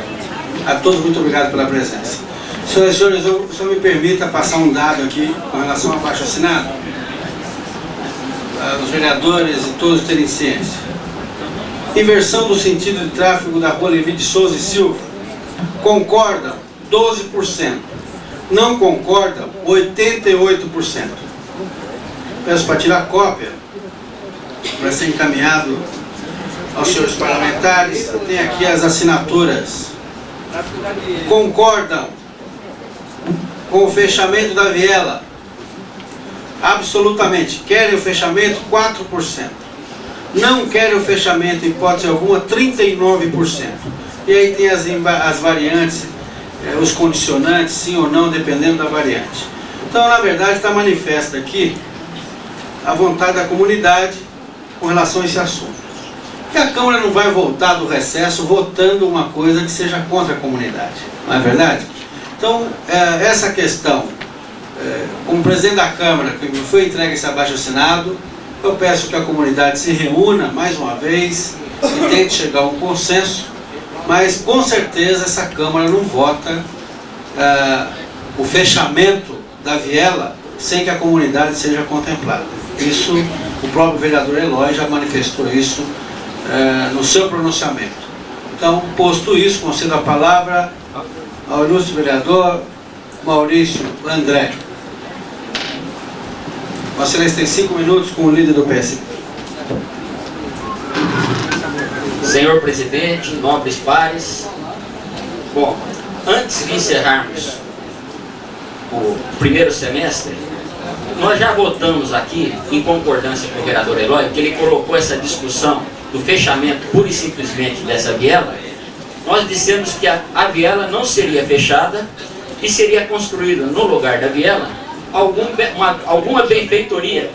A todos muito obrigado pela presença. Senhoras e senhores, o senhor me permita passar um dado aqui com relação ao abaixo-assinado, os vereadores e todos terem ciência. Inversão do sentido de tráfego da rua Levi de Souza e Silva. Concordam 12%. Não concordam 88%. Peço para tirar cópia, para ser encaminhado aos senhores parlamentares. Tem aqui as assinaturas. Concordam com o fechamento da viela. Absolutamente. Querem o fechamento? 4%. Não querem o fechamento, em hipótese alguma, 39%. E aí tem as variantes, os condicionantes, sim ou não, dependendo da variante. Então, na verdade, está manifesta aqui a vontade da comunidade com relação a esse assunto. E a Câmara não vai voltar do recesso votando uma coisa que seja contra a comunidade, não é verdade? Então, essa questão, como presidente da Câmara, que me foi entregue esse abaixo-assinado, eu peço que a comunidade se reúna mais uma vez e tente chegar a um consenso, mas com certeza essa Câmara não vota o fechamento da viela sem que a comunidade seja contemplada. Isso, o próprio vereador Eloy já manifestou isso no seu pronunciamento. Então, posto isso, concedo a palavra ao ilustre vereador Maurício André. Vossa Excelência tem 5 minutos com o líder do PSB. Senhor presidente, nobres pares, bom, antes de encerrarmos o primeiro semestre, nós já votamos aqui, em concordância com o vereador Eloy, que ele colocou essa discussão do fechamento pura e simplesmente dessa viela. Nós dissemos que a viela não seria fechada e seria construída no lugar da viela alguma benfeitoria.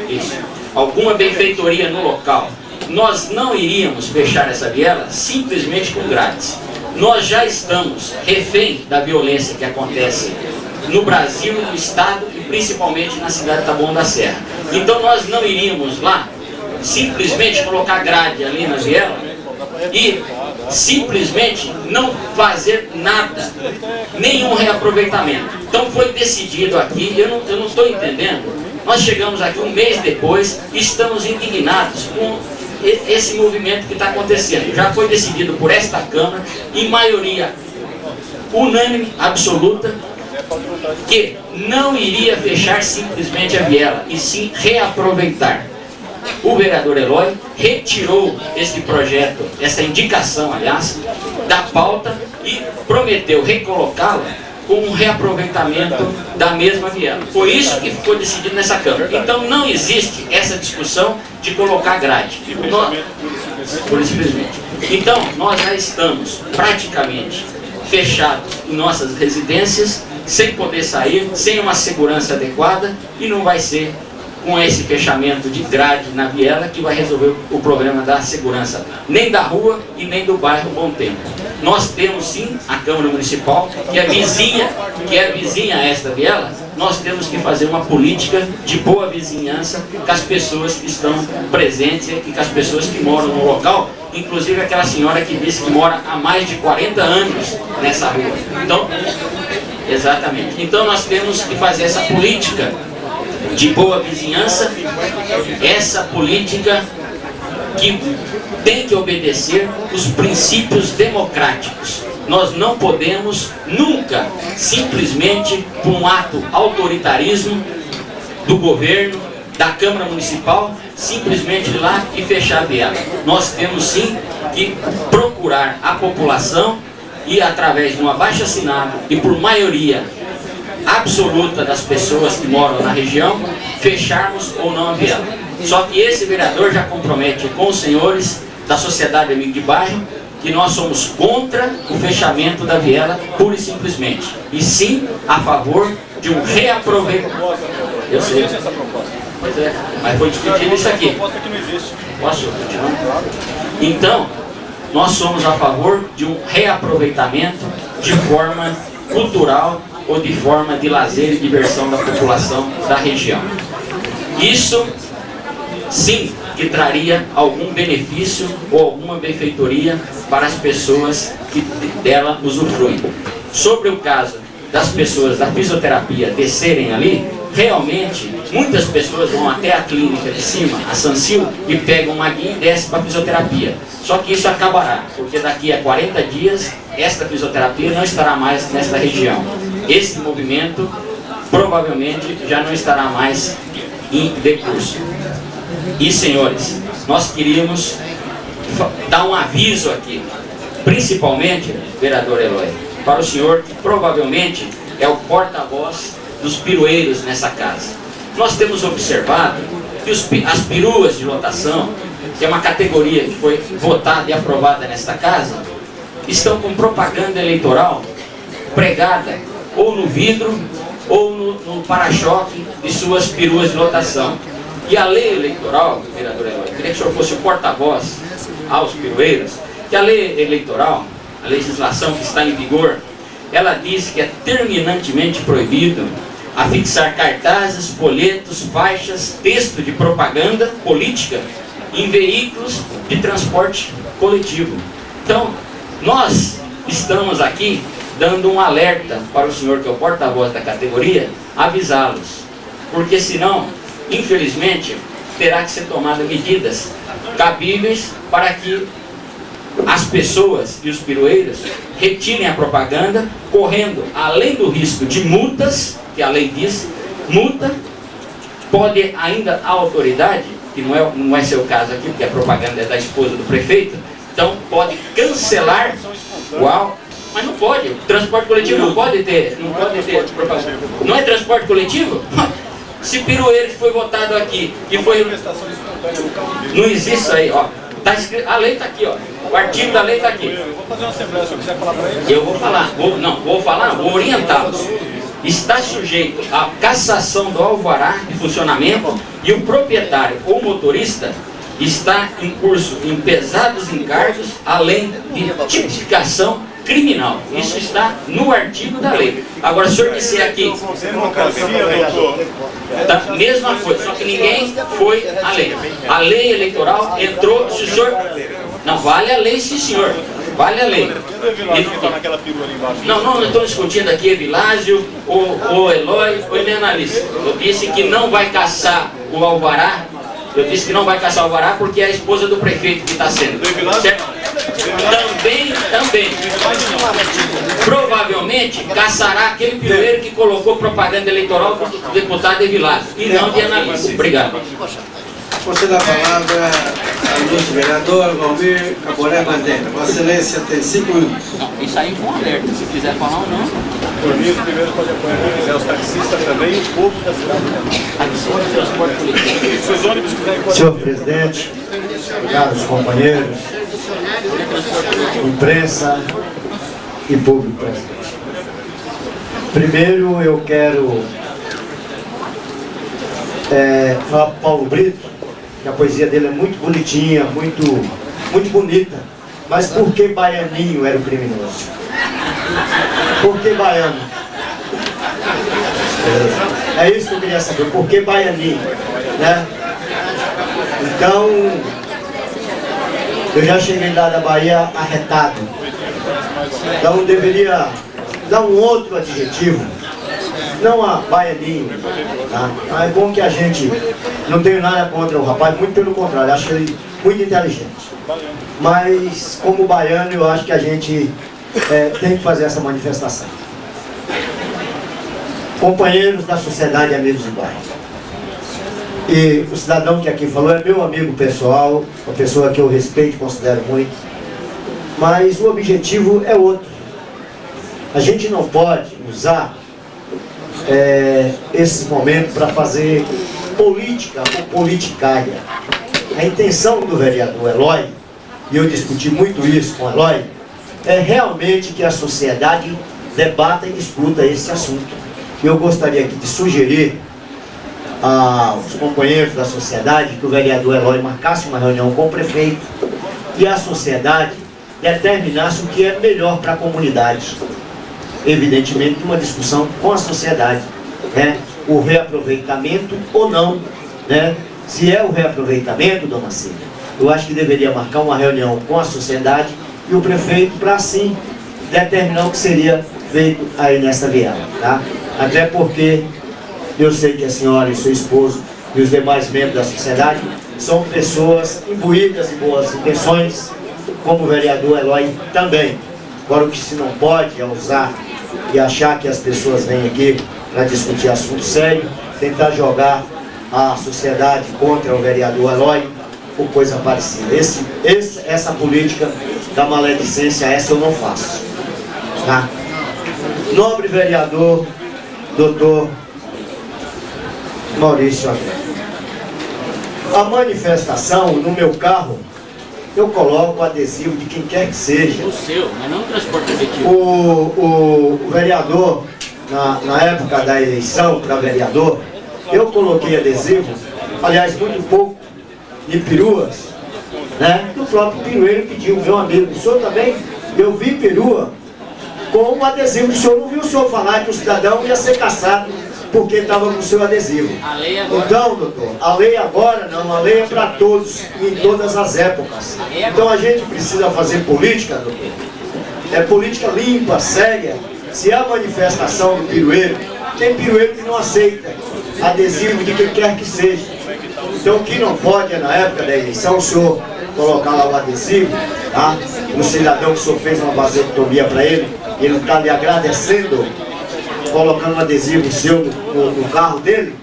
Isso, alguma benfeitoria no local. Nós não iríamos fechar essa viela simplesmente com grades. Nós já estamos refém da violência que acontece no Brasil, no Estado e principalmente na cidade de Taboão da Serra. Então nós não iríamos lá simplesmente colocar grade ali na viela e simplesmente não fazer nada, nenhum reaproveitamento. Então foi decidido aqui, eu não estou entendendo, nós chegamos aqui um mês depois e estamos indignados com esse movimento que está acontecendo. Já foi decidido por esta Câmara, em maioria unânime, absoluta, que não iria fechar simplesmente a viela, e sim reaproveitar. O vereador Eloy retirou esse projeto, essa indicação, aliás, da pauta e prometeu recolocá-la com um reaproveitamento da mesma viela. Foi isso que ficou decidido nessa Câmara. Então não existe essa discussão de colocar grade. Simplesmente. Então nós já estamos praticamente fechados em nossas residências, sem poder sair, sem uma segurança adequada, e não vai ser com esse fechamento de grade na viela que vai resolver o problema da segurança, nem da rua e nem do bairro Bom Tempo. Nós temos sim a Câmara Municipal, que é vizinha a esta viela. Nós temos que fazer uma política de boa vizinhança com as pessoas que estão presentes e com as pessoas que moram no local, inclusive aquela senhora que disse que mora há mais de 40 anos nessa rua. Então, exatamente. Então nós temos que fazer essa política de boa vizinhança, essa política que tem que obedecer os princípios democráticos. Nós não podemos nunca, simplesmente por um ato autoritarismo do governo, da Câmara Municipal, simplesmente ir lá e fechar a viela. Nós temos sim que procurar a população e, através de um abaixo-assinado e por maioria absoluta das pessoas que moram na região, fecharmos ou não a viela. Só que esse vereador já compromete com os senhores da Sociedade Amigo de Bairro que nós somos contra o fechamento da viela, pura e simplesmente, e sim a favor de um reaproveitamento. Eu sei. Pois é, mas foi discutido isso aqui. Posso continuar? Então, nós somos a favor de um reaproveitamento de forma cultural ou de forma de lazer e diversão da população da região. Isso, sim, que traria algum benefício ou alguma benfeitoria para as pessoas que dela usufruem. Sobre o caso das pessoas da fisioterapia descerem ali, realmente, muitas pessoas vão até a clínica de cima, a Sancil, e pegam uma guia e descem para a fisioterapia. Só que isso acabará, porque daqui a 40 dias, esta fisioterapia não estará mais nesta região. Esse movimento, provavelmente, já não estará mais em decurso. E, senhores, nós queríamos dar um aviso aqui, principalmente, vereador Eloy, para o senhor, que provavelmente é o porta-voz dos pirueiros nessa casa. Nós temos observado que as peruas de lotação, que é uma categoria que foi votada e aprovada nesta casa, estão com propaganda eleitoral pregada ou no vidro ou no para-choque de suas peruas de lotação. E a lei eleitoral, vereador Eloy, queria que o senhor fosse o porta-voz aos pirueiros, que a lei eleitoral, a legislação que está em vigor, ela diz que é terminantemente proibido afixar cartazes, folhetos, faixas, texto de propaganda política em veículos de transporte coletivo. Então, nós estamos aqui dando um alerta para o senhor, que é o porta-voz da categoria, avisá-los, porque senão, infelizmente, terá que ser tomadas medidas cabíveis para que as pessoas e os pirueiros retirem a propaganda, correndo, além do risco de multas, que a lei diz, multa, pode ainda a autoridade, que não vai ser o caso aqui, porque a propaganda é da esposa do prefeito, então pode cancelar mas não pode, o transporte coletivo não pode ter propaganda. Não é transporte coletivo? Se pirueiro que foi votado aqui, que foi... Não existe isso aí, ó. Tá escrito, a lei está aqui, ó. O artigo da lei está aqui. Eu vou fazer uma assembleia, se eu quiser falar para ele. Eu vou falar, vou orientá-los. Está sujeito à cassação do alvará de funcionamento e o proprietário ou motorista está em curso em pesados encargos, além de tipificação criminal. Isso está no artigo da lei. Agora, se o senhor disser aqui... Tá, mesma coisa, só que ninguém foi à lei. A lei eleitoral entrou, se o senhor... Não, vale a lei, sim, senhor. Vale a lei. Não estou discutindo aqui Evilásio, o Eloy, ou Elianalice. Eu disse que não vai caçar o alvará Eu disse que não vai caçar o alvará porque é a esposa do prefeito que está sendo. Certo? Também. Provavelmente caçará aquele pirueiro que colocou propaganda eleitoral do deputado Evilásio e não de analista. Obrigado. Você dá a palavra ao ilustre vereador Valmir Caboré Bandeira. Vossa Excelência tem 5 minutos. Isso aí foi um alerta, se quiser falar ou não. Por mim, os primeiros podem apoiar, os taxistas também e o povo da cidade. Adição de transporte coletivo. Se os ônibus quiserem correr. Senhor presidente, caros companheiros, imprensa e público presente. Primeiro eu quero falar para o Paulo Brito, que a poesia dele é muito bonitinha, muito bonita. Mas por que Baianinho era o criminoso? Por que Baiano? É isso que eu queria saber, por que Baianinho? Né? Então, eu já cheguei lá da Bahia arretado. Então deveria dar um outro adjetivo, não a Baianinho. Tá? É bom que a gente não tenha nada contra o rapaz, muito pelo contrário, acho ele muito inteligente. Mas como baiano eu acho que a gente tem que fazer essa manifestação. Companheiros da sociedade, amigos de bairro. E o cidadão que aqui falou é meu amigo pessoal, uma pessoa que eu respeito e considero muito. Mas o objetivo é outro. A gente não pode usar esse momento para fazer política ou politicária. A intenção do vereador Eloy, e eu discuti muito isso com o Eloy, é realmente que a sociedade debata e discuta esse assunto. Eu gostaria aqui de sugerir aos companheiros da sociedade que o vereador Eloy marcasse uma reunião com o prefeito e a sociedade determinasse o que é melhor para a comunidade. Evidentemente, uma discussão com a sociedade, né? O reaproveitamento ou não, né? Se é o reaproveitamento, dona Cília, eu acho que deveria marcar uma reunião com a sociedade e o prefeito para assim determinar o que seria feito aí nessa viagem, tá? Até porque eu sei que a senhora e seu esposo e os demais membros da sociedade são pessoas imbuídas de boas intenções, como o vereador Eloy também. Agora, o que se não pode é usar e achar que as pessoas vêm aqui para discutir assunto sério, tentar jogar a sociedade contra o vereador Eloy ou coisa parecida. Essa política da maledicência, essa eu não faço. Tá? Nobre vereador, doutor Maurício André. A manifestação, no meu carro, eu coloco o adesivo de quem quer que seja. O seu, mas não o transporte coletivo. O vereador, na época da eleição para vereador, eu coloquei adesivo, aliás, muito pouco, de peruas, né? O próprio perueiro pediu, meu amigo, o senhor também, eu vi perua com o adesivo, o senhor não viu o senhor falar que o cidadão ia ser caçado porque estava com o seu adesivo. A lei agora. Então, doutor, a lei agora não, a lei é para todos, em todas as épocas. Então a gente precisa fazer política, doutor. É política limpa, séria. Se há manifestação do pirueiro, tem pirueiro que não aceita adesivo de quem quer que seja. Então o que não pode é, na época da eleição, o senhor colocar lá o adesivo, tá? O cidadão que o senhor fez uma vasectomia para ele está lhe agradecendo, colocando um adesivo seu no carro dele,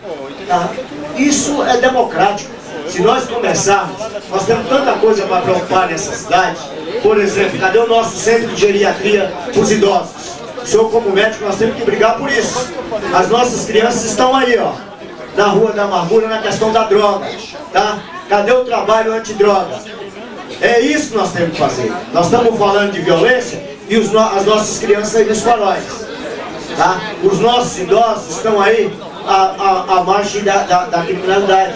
tá? Isso é democrático. Se nós começarmos, nós temos tanta coisa para preocupar nessa cidade. Por exemplo, cadê o nosso centro de geriatria para os idosos? O senhor, como médico, nós temos que brigar por isso. As nossas crianças estão aí, ó, na Rua da Amargura, na questão da droga, tá? Cadê o trabalho antidroga? É isso que nós temos que fazer. Nós estamos falando de violência e as nossas crianças aí nos faróis. Tá? Os nossos idosos estão aí à margem da criminalidade.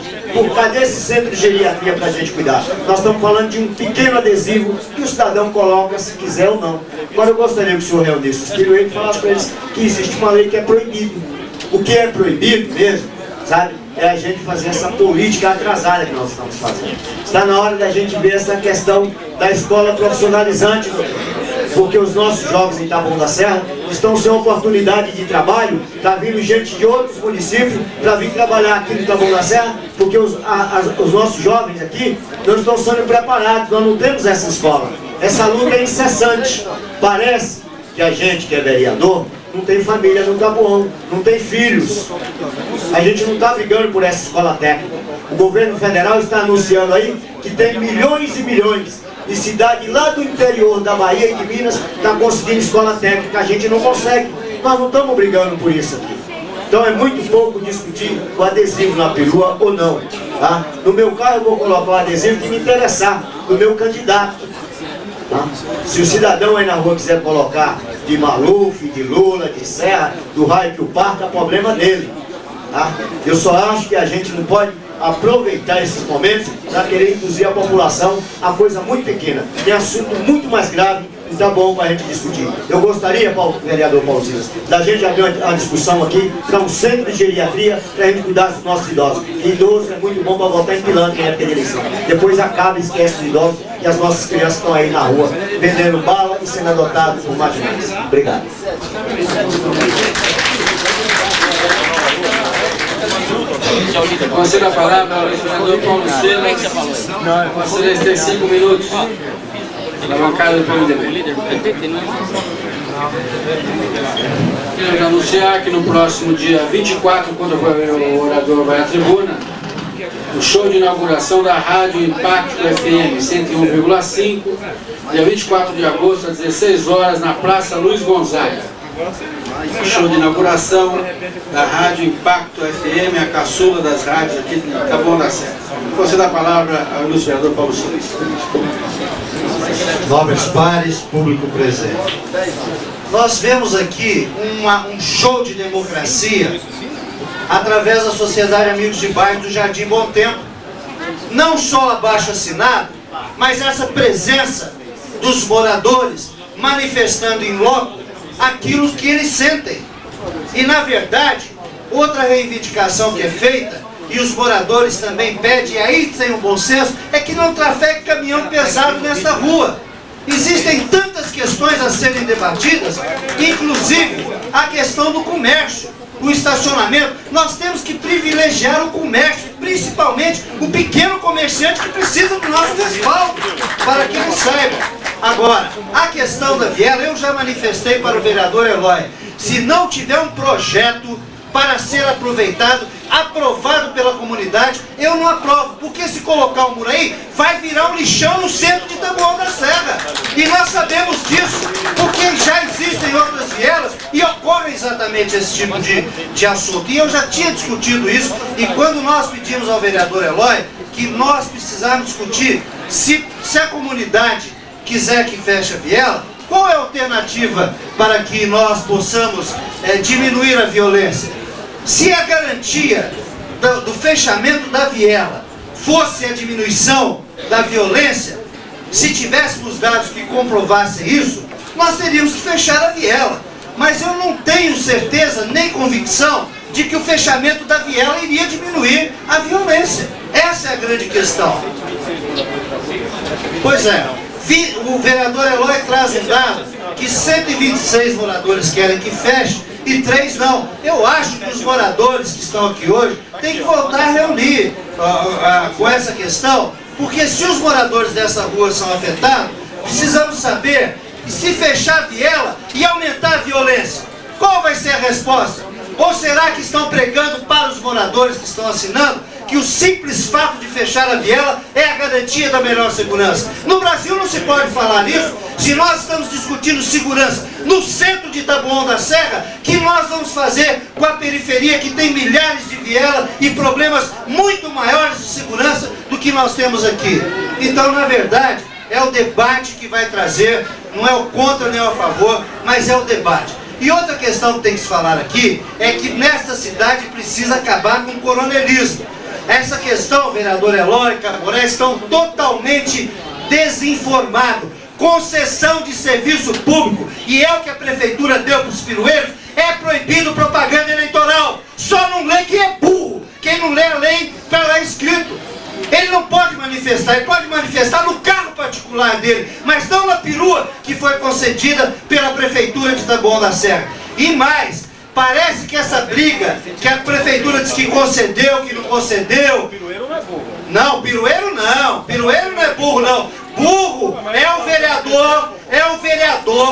Cadê esse centro de geriatria para a gente cuidar? Nós estamos falando de um pequeno adesivo que o cidadão coloca se quiser ou não. Agora eu gostaria que o senhor reunisse os pirueiros e falasse para eles que existe uma lei que é proibido. O que é proibido mesmo, sabe? É a gente fazer essa política atrasada que nós estamos fazendo. Está na hora da gente ver essa questão da escola profissionalizante, porque os nossos jovens em Taboão da Serra estão sem oportunidade de trabalho, está vindo gente de outros municípios para vir trabalhar aqui no Taboão da Serra, porque os nossos jovens aqui não estão sendo preparados, nós não temos essa escola. Essa luta é incessante. Parece que a gente que é vereador não tem família no Taboão, não tem filhos. A gente não está brigando por essa escola técnica. O governo federal está anunciando aí que tem milhões e milhões de cidade lá do interior da Bahia e de Minas está conseguindo escola técnica. A gente não consegue. Nós não estamos brigando por isso aqui. Então é muito pouco discutir o adesivo na perua ou não. Tá? No meu carro eu vou colocar o adesivo que me interessar, do meu candidato. Tá? Se o cidadão aí na rua quiser colocar de Maluf, de Lula, de Serra, do raio que o parta, é problema dele. Tá? Eu só acho que a gente não pode aproveitar esses momentos para querer induzir a população a coisa muito pequena. Tem assunto muito mais grave e tá bom para a gente discutir. Eu gostaria, vereador Paulo Silas, da gente abrir uma discussão aqui para um centro de geriatria para a gente cuidar dos nossos idosos. E idoso é muito bom para votar em pilantra em época de eleição. Depois acaba e esquece os idosos e as nossas crianças estão aí na rua vendendo bala e sendo adotados por marginais. Obrigado. Conselho a palavra ao vereador Paulo Silas. Conselho tem 5 minutos. Na bancada do PMDB. Queremos anunciar que no próximo dia 24, quando o orador vai à tribuna, o show de inauguração da Rádio Impacto FM 101,5, dia 24 de agosto, às 16 horas, na Praça Luiz Gonzaga. Show de inauguração da Rádio Impacto FM, a caçula das rádios aqui de Taboão da Serra. Você dá a palavra ao ilustre vereador Paulo Silas. Nobres pares, público presente. Nós vemos aqui um show de democracia através da Sociedade Amigos de Bairro do Jardim Bom Tempo. Não só abaixo assinado, mas essa presença dos moradores manifestando em loco aquilo que eles sentem. E na verdade, outra reivindicação que é feita, e os moradores também pedem, e aí tem um bom senso, é que não trafegue caminhão pesado nesta rua. Existem tantas questões a serem debatidas, inclusive a questão do comércio, o estacionamento. Nós temos que privilegiar o comércio, principalmente o pequeno comerciante que precisa do nosso respaldo, para que ele saiba. Agora, a questão da viela, eu já manifestei para o vereador Eloy, se não tiver um projeto para ser aproveitado, aprovado pela comunidade, eu não aprovo, porque se colocar um muro aí, vai virar um lixão no centro de Taboão da Serra. E nós sabemos disso, porque já existem outras vielas e ocorre exatamente esse tipo de assunto. E eu já tinha discutido isso, e quando nós pedimos ao vereador Eloy que nós precisamos discutir se a comunidade quiser que feche a viela, qual é a alternativa para que nós possamos diminuir a violência? Se a garantia do fechamento da viela fosse a diminuição da violência, se tivéssemos dados que comprovassem isso, nós teríamos que fechar a viela. Mas eu não tenho certeza nem convicção de que o fechamento da viela iria diminuir a violência. Essa é a grande questão. Pois é, o vereador Eloy traz um dado que 126 moradores querem que feche e 3 não. Eu acho que os moradores que estão aqui hoje têm que voltar a reunir com essa questão, porque se os moradores dessa rua são afetados, precisamos saber se fechar a viela e aumentar a violência, qual vai ser a resposta? Ou será que estão pregando para os moradores que estão assinando que o simples fato de fechar a viela é a garantia da melhor segurança? No Brasil não se pode falar nisso. Se nós estamos discutindo segurança no centro de Taboão da Serra, que nós vamos fazer com a periferia que tem milhares de vielas e problemas muito maiores de segurança do que nós temos aqui? Então, na verdade, é o debate que vai trazer, não é o contra nem o a favor, mas é o debate. E outra questão que tem que se falar aqui é que nesta cidade precisa acabar com o coronelismo. Essa questão, vereador Eloy, Caporé, estão totalmente desinformados. Concessão de serviço público, e é o que a prefeitura deu para os pirueiros, é proibido propaganda eleitoral. Só não lê quem é burro. Quem não lê a lei, está lá escrito. Ele não pode mais manifestar. Ele pode manifestar no carro particular dele, mas não na perua que foi concedida pela Prefeitura de Taboão da Serra. E mais, parece que essa briga, que a Prefeitura diz que concedeu, que não concedeu... Pirueiro não é burro. Não, pirueiro não. Pirueiro não é burro, não. Burro é o vereador,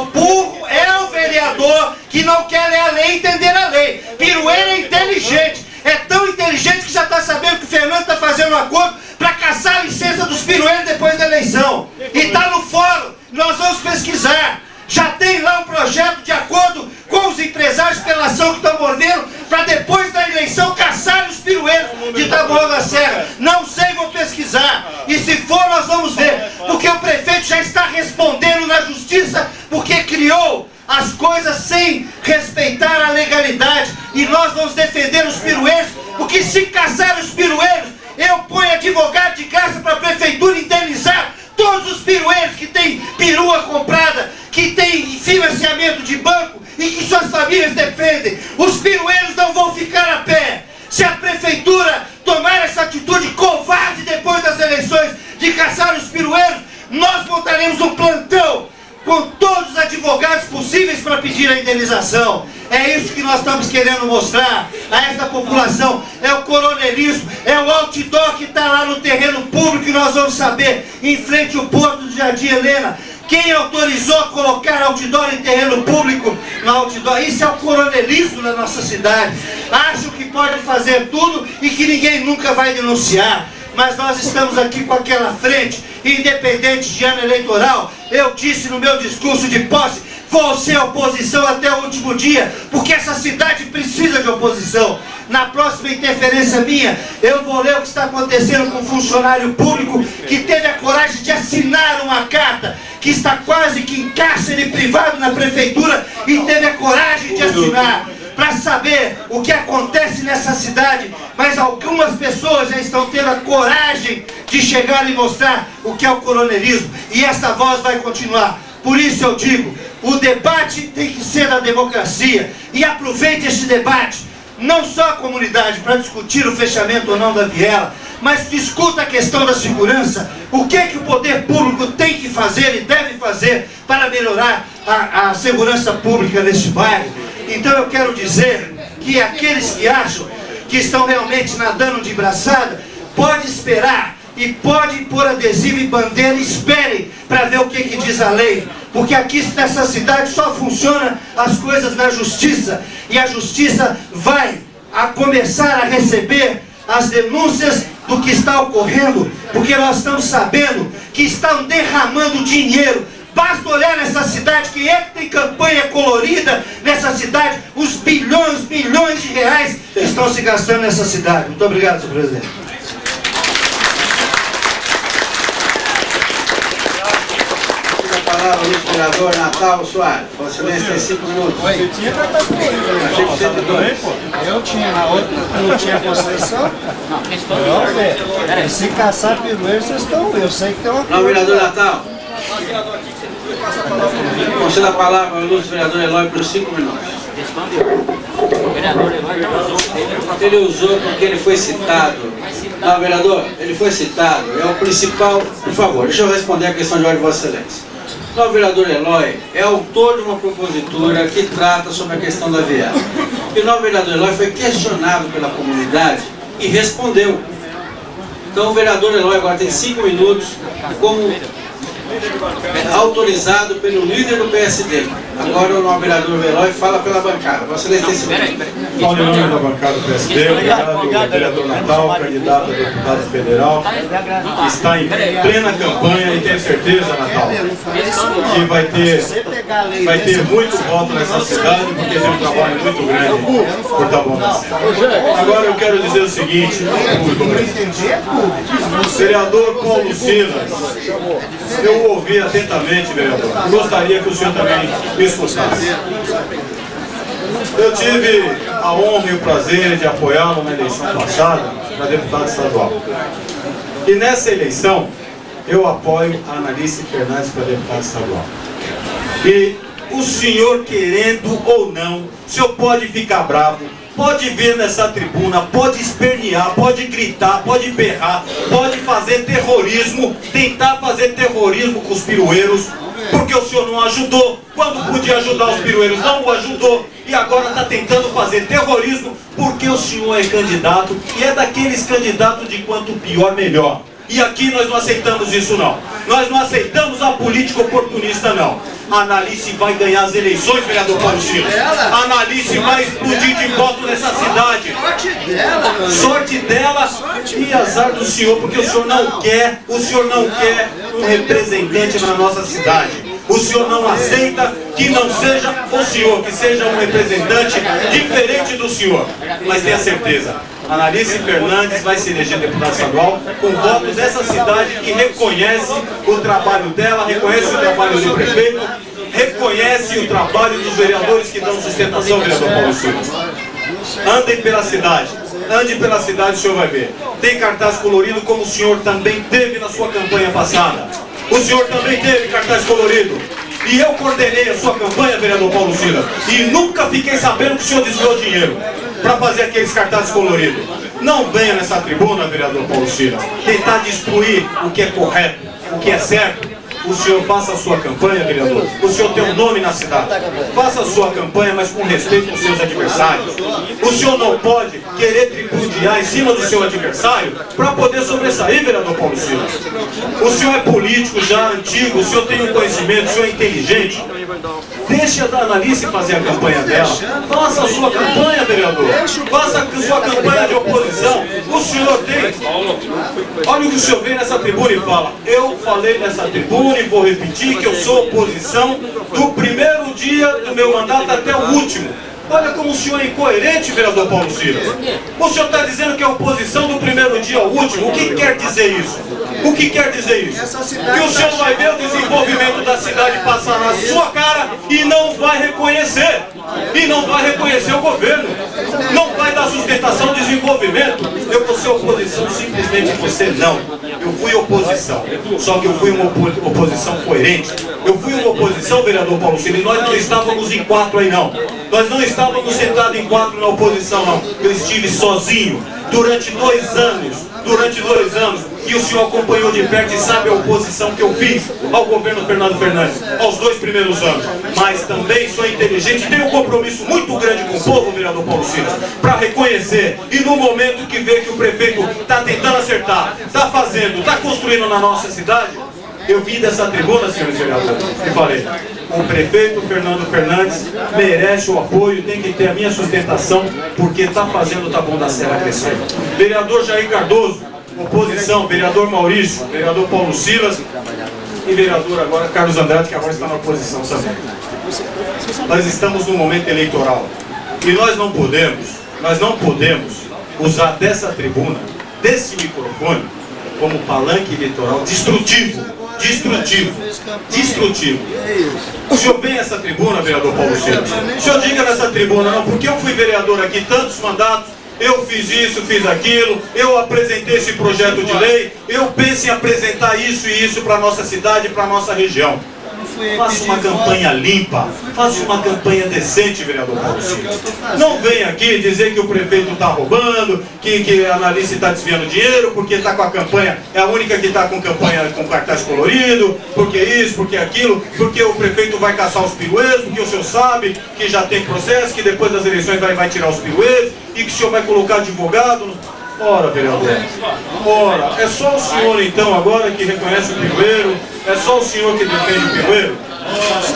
burro é o vereador que não quer ler a lei e entender a lei. Pirueiro é inteligente. É tão inteligente que já está sabendo que o Fernando está fazendo um acordo para caçar a licença dos pirueiros depois da eleição. E está no fórum, nós vamos pesquisar. Já tem lá um projeto de acordo com os empresários pela ação que estão mordendo para depois da eleição caçar os pirueiros de Taboão da Serra. Não sei, vou pesquisar. E se for, nós vamos ver. Porque o prefeito já está respondendo na justiça porque criou as coisas sem respeitar a legalidade. E nós vamos defender os pirueiros, porque se caçar os pirueiros, eu ponho advogado de graça para a prefeitura indenizar todos os pirueiros que têm perua comprada, que têm financiamento de banco e que suas famílias defendem. Os pirueiros não vão ficar a pé. Se a prefeitura tomar essa atitude covarde depois das eleições de caçar os pirueiros, nós montaremos um plantão com todos os advogados possíveis para pedir a indenização. É isso que nós estamos querendo mostrar a essa população. É o coronelismo, é o outdoor que está lá no terreno público, e nós vamos saber, em frente ao porto do Jardim Helena, quem autorizou a colocar outdoor em terreno público no outdoor. Isso é o coronelismo da nossa cidade. Acham que pode fazer tudo e que ninguém nunca vai denunciar. Mas nós estamos aqui com aquela frente, independente de ano eleitoral. Eu disse no meu discurso de posse, vou ser oposição até o último dia, porque essa cidade precisa de oposição. Na próxima interferência minha, eu vou ler o que está acontecendo com um funcionário público que teve a coragem de assinar uma carta, que está quase que em cárcere privado na prefeitura, e teve a coragem de assinar, para saber o que acontece nessa cidade. Mas algumas pessoas já estão tendo a coragem de chegar e mostrar o que é o coronelismo, e essa voz vai continuar. Por isso eu digo, o debate tem que ser da democracia, e aproveite esse debate, não só a comunidade, para discutir o fechamento ou não da viela, mas discuta a questão da segurança, o que o poder público tem que fazer e deve fazer para melhorar a segurança pública neste bairro. Então eu quero dizer que aqueles que acham que estão realmente nadando de braçada, pode esperar e pode pôr adesivo e bandeira, esperem para ver o que diz a lei. Porque aqui nessa cidade só funciona as coisas na justiça, e a justiça vai começar a receber as denúncias do que está ocorrendo, porque nós estamos sabendo que estão derramando dinheiro. Basta olhar nessa cidade, quem é que tem campanha colorida nessa cidade, os bilhões de reais que estão se gastando nessa cidade. Muito obrigado, senhor presidente. A palavra do vereador Natal Soares. Vossa Excelência tem 5 minutos. Você tinha cartão colorido. Achei que você também, pô. Eu tinha, na outra não tinha concessão. Não, se caçar pirueiro, vocês estão. Eu sei que tem uma coisa. Não, vereador Natal. Conceda a palavra ao ilustre vereador Eloy por 5 minutos. Ele usou porque ele foi citado. Não, vereador, ele foi citado. É o principal. Por favor, deixa eu responder a questão de ordem de Vossa Excelência. Então, o vereador Eloy é autor de uma propositura que trata sobre a questão da viela. E o novo vereador Eloy foi questionado pela comunidade e respondeu. Então, o vereador Eloy agora tem 5 minutos como autorizado pelo líder do PSD. Agora o novo vereador Eloy fala pela bancada. Vossa Excelência tem 5 minutos. Falo em nome da bancada do PSD, obrigado, vereador Natal, candidato a deputado federal, que está em plena campanha, e tenho certeza, Natal, que vai ter muito voto nessa cidade, porque tem um trabalho muito grande por Taboão da Serra. Agora eu quero dizer o seguinte, vereador Paulo Silas, eu ouvi atentamente, vereador, gostaria que o senhor também me escutasse. Eu tive a honra e o prazer de apoiá-lo na eleição passada para deputado estadual. E nessa eleição, eu apoio a Analice Fernandes para deputado estadual. E o senhor, querendo ou não, o senhor pode ficar bravo, pode vir nessa tribuna, pode espernear, pode gritar, pode berrar, pode fazer terrorismo, tentar fazer terrorismo com os pirueiros, porque o senhor não ajudou, quando podia ajudar os pirueiros não o ajudou, e agora está tentando fazer terrorismo porque o senhor é candidato, e é daqueles candidatos de quanto pior, melhor. E aqui nós não aceitamos isso não. Nós não aceitamos a política oportunista não. A Analice vai ganhar as eleições, vereador Paulo Silas. A Analice vai explodir de voto nessa cidade. Sorte dela e azar do senhor, porque o senhor não quer um representante na nossa cidade. O senhor não aceita que não seja o senhor, que seja um representante diferente do senhor. Mas tenha certeza, Analice Fernandes vai se eleger deputada estadual com votos dessa cidade que reconhece o trabalho dela, reconhece o trabalho do prefeito, reconhece o trabalho dos vereadores que dão sustentação, vereador Paulo Silas. Andem pela cidade, ande pela cidade, o senhor vai ver. Tem cartaz colorido como o senhor também teve na sua campanha passada. O senhor também teve cartaz colorido. E eu coordenei a sua campanha, vereador Paulo Silas. E nunca fiquei sabendo que o senhor desviou dinheiro para fazer aqueles cartazes coloridos. Não venha nessa tribuna, vereador Paulo Silas, tentar destruir o que é correto, o que é certo. O senhor faça a sua campanha, vereador. O senhor tem um nome na cidade. Faça a sua campanha, mas com respeito aos seus adversários. O senhor não pode querer tripudiar em cima do seu adversário para poder sobressair, vereador Paulo Silas. O senhor é político já antigo, o senhor tem um conhecimento, o senhor é inteligente. Deixe a Analice fazer a campanha dela. Faça a sua campanha, vereador. Faça a sua campanha de oposição. O senhor tem... Olha o que o senhor vem nessa tribuna e fala. Eu falei nessa tribuna e vou repetir que eu sou oposição do primeiro dia do meu mandato até o último. Olha como o senhor é incoerente, vereador Paulo Silas. O senhor está dizendo que é oposição do primeiro dia ao último. O que quer dizer isso? O que quer dizer isso? Que o senhor vai ver o desenvolvimento da cidade passar na sua cara e não vai reconhecer. E não vai reconhecer o governo. Não vai dar sustentação ao desenvolvimento. Eu vou ser oposição, simplesmente você não. Eu fui oposição. Só que eu fui uma oposição coerente. Eu fui uma oposição, vereador Paulo Silas, e nós não estávamos em quatro aí não. Nós não estávamos sentados em quatro na oposição não. Eu estive sozinho durante 2 anos. Durante 2 anos. E o senhor acompanhou de perto e sabe a oposição que eu fiz ao governo Fernando Fernandes, aos 2 primeiros anos. Mas também sou inteligente e tenho um compromisso muito grande com o povo, vereador Paulo Silas, para reconhecer. E no momento que vê que o prefeito está tentando acertar, está fazendo, está construindo na nossa cidade, eu vim dessa tribuna, senhores vereadores, e falei, o prefeito Fernando Fernandes merece o apoio, tem que ter a minha sustentação, porque está fazendo o Taboão da Serra crescer. Vereador Jair Cardoso, oposição, vereador Maurício, vereador Paulo Silas e vereador agora Carlos Andrade, que agora está na oposição também. Nós estamos num momento eleitoral e nós não podemos usar dessa tribuna, desse microfone, como palanque eleitoral destrutivo. O senhor vem a essa tribuna, vereador Paulo Silas, o senhor diga nessa tribuna, não, porque eu fui vereador aqui tantos mandatos, eu fiz isso, fiz aquilo, eu apresentei esse projeto de lei, eu penso em apresentar isso e isso para a nossa cidade, para a nossa região. Faça uma campanha limpa, faça uma campanha decente, vereador Paulo Silas. Não venha aqui dizer que o prefeito está roubando, que a Analice está desviando dinheiro, porque está com a campanha, é a única que está com campanha com cartaz colorido, porque isso, porque aquilo, porque o prefeito vai caçar os pirueiros, porque o senhor sabe que já tem processo, que depois das eleições vai tirar os pirueiros, e que o senhor vai colocar advogado. Ora, vereador, ora, é só o senhor então agora que reconhece o pirueiro, é só o senhor que defende o pirueiro.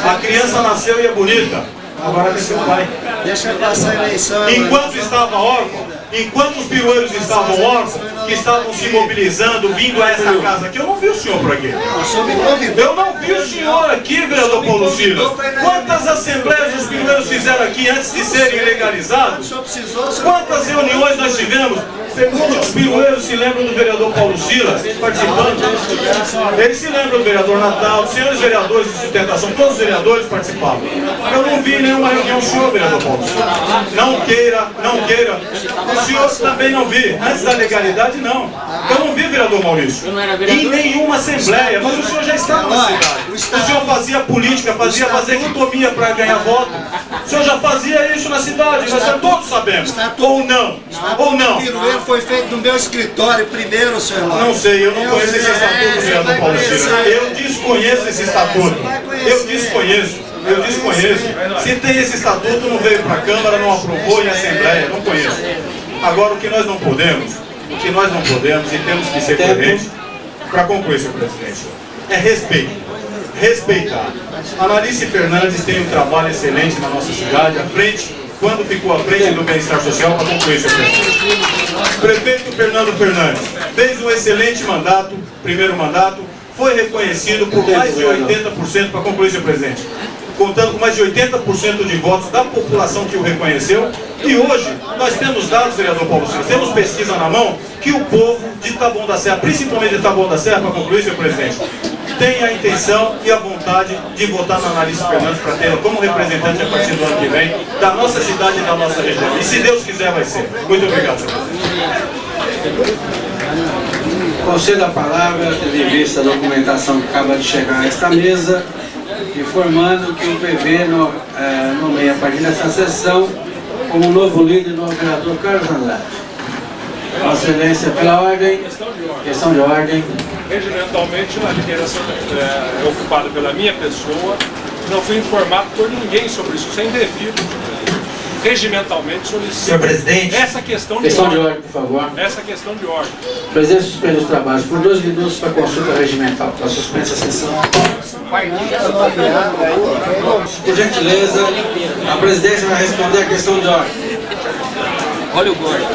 A criança nasceu e é bonita, agora tem seu pai. Deixa passar a eleição. Enquanto estava órfão, enquanto os pirueiros estavam órfãos, que estavam se mobilizando, vindo a essa casa aqui, eu não vi o senhor por aqui. Eu não vi o senhor aqui, vereador Paulo Silas. Quantas assembleias os pirueiros fizeram aqui antes de serem legalizados? Quantas reuniões nós tivemos? Pergunte, os pirueiros se lembram do vereador Paulo Silas participando? Eles se lembram do vereador Natal, dos senhores vereadores de sustentação, todos os vereadores participavam. Eu não vi nenhuma reunião senhor, vereador Paulo Silas. Não queira. O senhor também não vi. Antes da legalidade, não. Eu não vi, vereador Maurício. Em nenhuma assembleia, mas o senhor já estava na cidade. O senhor fazia política, fazia vasectomia para ganhar voto. O senhor já fazia isso na cidade, nós todos sabemos. Ou não? Ou não? O pirueiro foi feito no meu escritório primeiro, senhor. Não sei, eu não conheço esse estatuto, vereador Paulo Cira. Eu desconheço esse estatuto. Eu desconheço. Se tem esse estatuto, não veio para a Câmara, não aprovou em Assembleia, não conheço. Agora, o que nós não podemos, e temos que ser coerentes, para concluir, senhor presidente, é respeitar. A Analice Fernandes tem um trabalho excelente na nossa cidade, quando ficou à frente do bem-estar social, para concluir, senhor presidente. O prefeito Fernando Fernandes fez um excelente mandato, primeiro mandato, foi reconhecido por mais de 80%, para concluir, senhor presidente, contando com mais de 80% de votos da população que o reconheceu. E hoje, nós temos dados, vereador Paulo Cira, temos pesquisa na mão, que o povo de Taboão da Serra, principalmente de Taboão da Serra, para concluir, senhor presidente, tem a intenção e a vontade de votar na Analice Fernandes para ter como representante a partir do ano que vem, da nossa cidade e da nossa região. E se Deus quiser, vai ser. Muito obrigado, senhor presidente. Concedo a palavra, tendo em vista a documentação que acaba de chegar a esta mesa, informando que o PV nomeia a partir dessa sessão como novo líder do vereador Carlos Andrade. Vossa Excelência, pela ordem, questão de ordem. Regimentalmente, a liderança é ocupada pela minha pessoa, não fui informado por ninguém sobre isso, isso é indevido. Regimentalmente solicito. Senhor presidente, essa questão de ordem, por favor. Essa questão de ordem. O presidente suspende os trabalhos por 2 minutos para consulta regimental. Para suspensa a sessão. Por gentileza, a presidência vai responder a questão de ordem. Olha o gordo.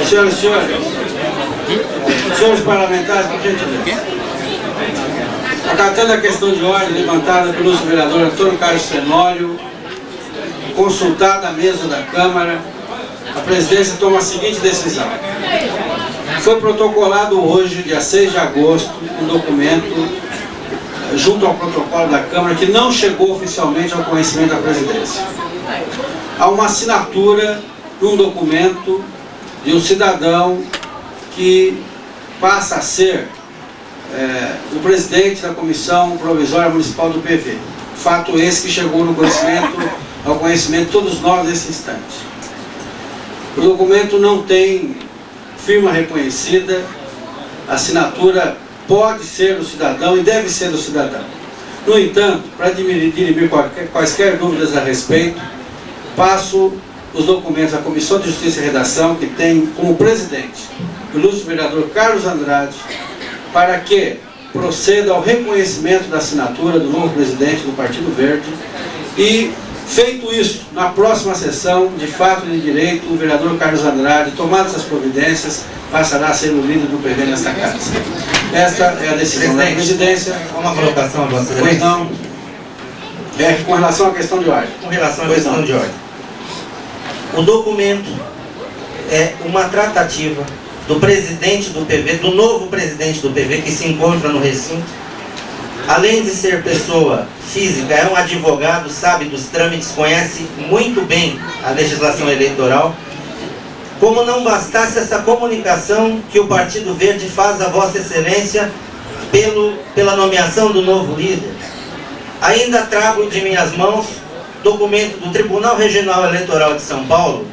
Senhoras e senhores, senhores parlamentares, por gentileza. Acatando a questão de ordem levantada pelo vereador Antônio Carlos Fenório, consultada a mesa da Câmara, a presidência toma a seguinte decisão. Foi protocolado hoje, dia 6 de agosto, um documento junto ao protocolo da Câmara que não chegou oficialmente ao conhecimento da presidência. Há uma assinatura de um documento de um cidadão que passa a ser o presidente da Comissão Provisória Municipal do PV. Fato esse que chegou ao conhecimento de todos nós nesse instante. O documento não tem firma reconhecida, a assinatura pode ser do cidadão e deve ser do cidadão. No entanto, para dirimir quaisquer dúvidas a respeito, passo os documentos à Comissão de Justiça e Redação, que tem como presidente o ilustre vereador Carlos Andrade, para que proceda ao reconhecimento da assinatura do novo presidente do Partido Verde e, feito isso, na próxima sessão, de fato e de direito, o vereador Carlos Andrade, tomadas essas providências, passará a ser o líder do PV nesta casa. Esta é a decisão da presidência. Uma colocação a Vossa Excelência. Pois não. Com relação à questão de ordem. Com relação à questão de ordem. O documento é uma tratativa do presidente do PV, do novo presidente do PV, que se encontra no recinto. Além de ser pessoa física, é um advogado, sabe dos trâmites, conhece muito bem a legislação eleitoral. Como não bastasse essa comunicação que o Partido Verde faz a Vossa Excelência pela nomeação do novo líder, ainda trago de minhas mãos documento do Tribunal Regional Eleitoral de São Paulo,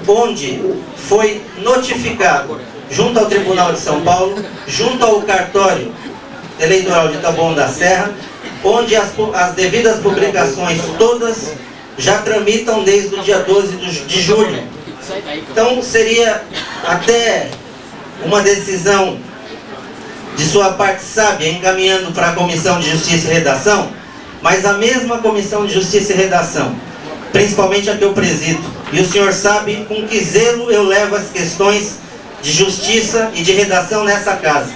onde foi notificado, junto ao Tribunal de São Paulo, junto ao cartório eleitoral de Taboão da Serra, onde as devidas publicações todas já tramitam desde o dia 12 de julho. Então seria até uma decisão de sua parte sábia, encaminhando para a Comissão de Justiça e Redação, mas a mesma Comissão de Justiça e Redação, principalmente a que eu presido, e o senhor sabe com que zelo eu levo as questões de justiça e de redação nessa casa.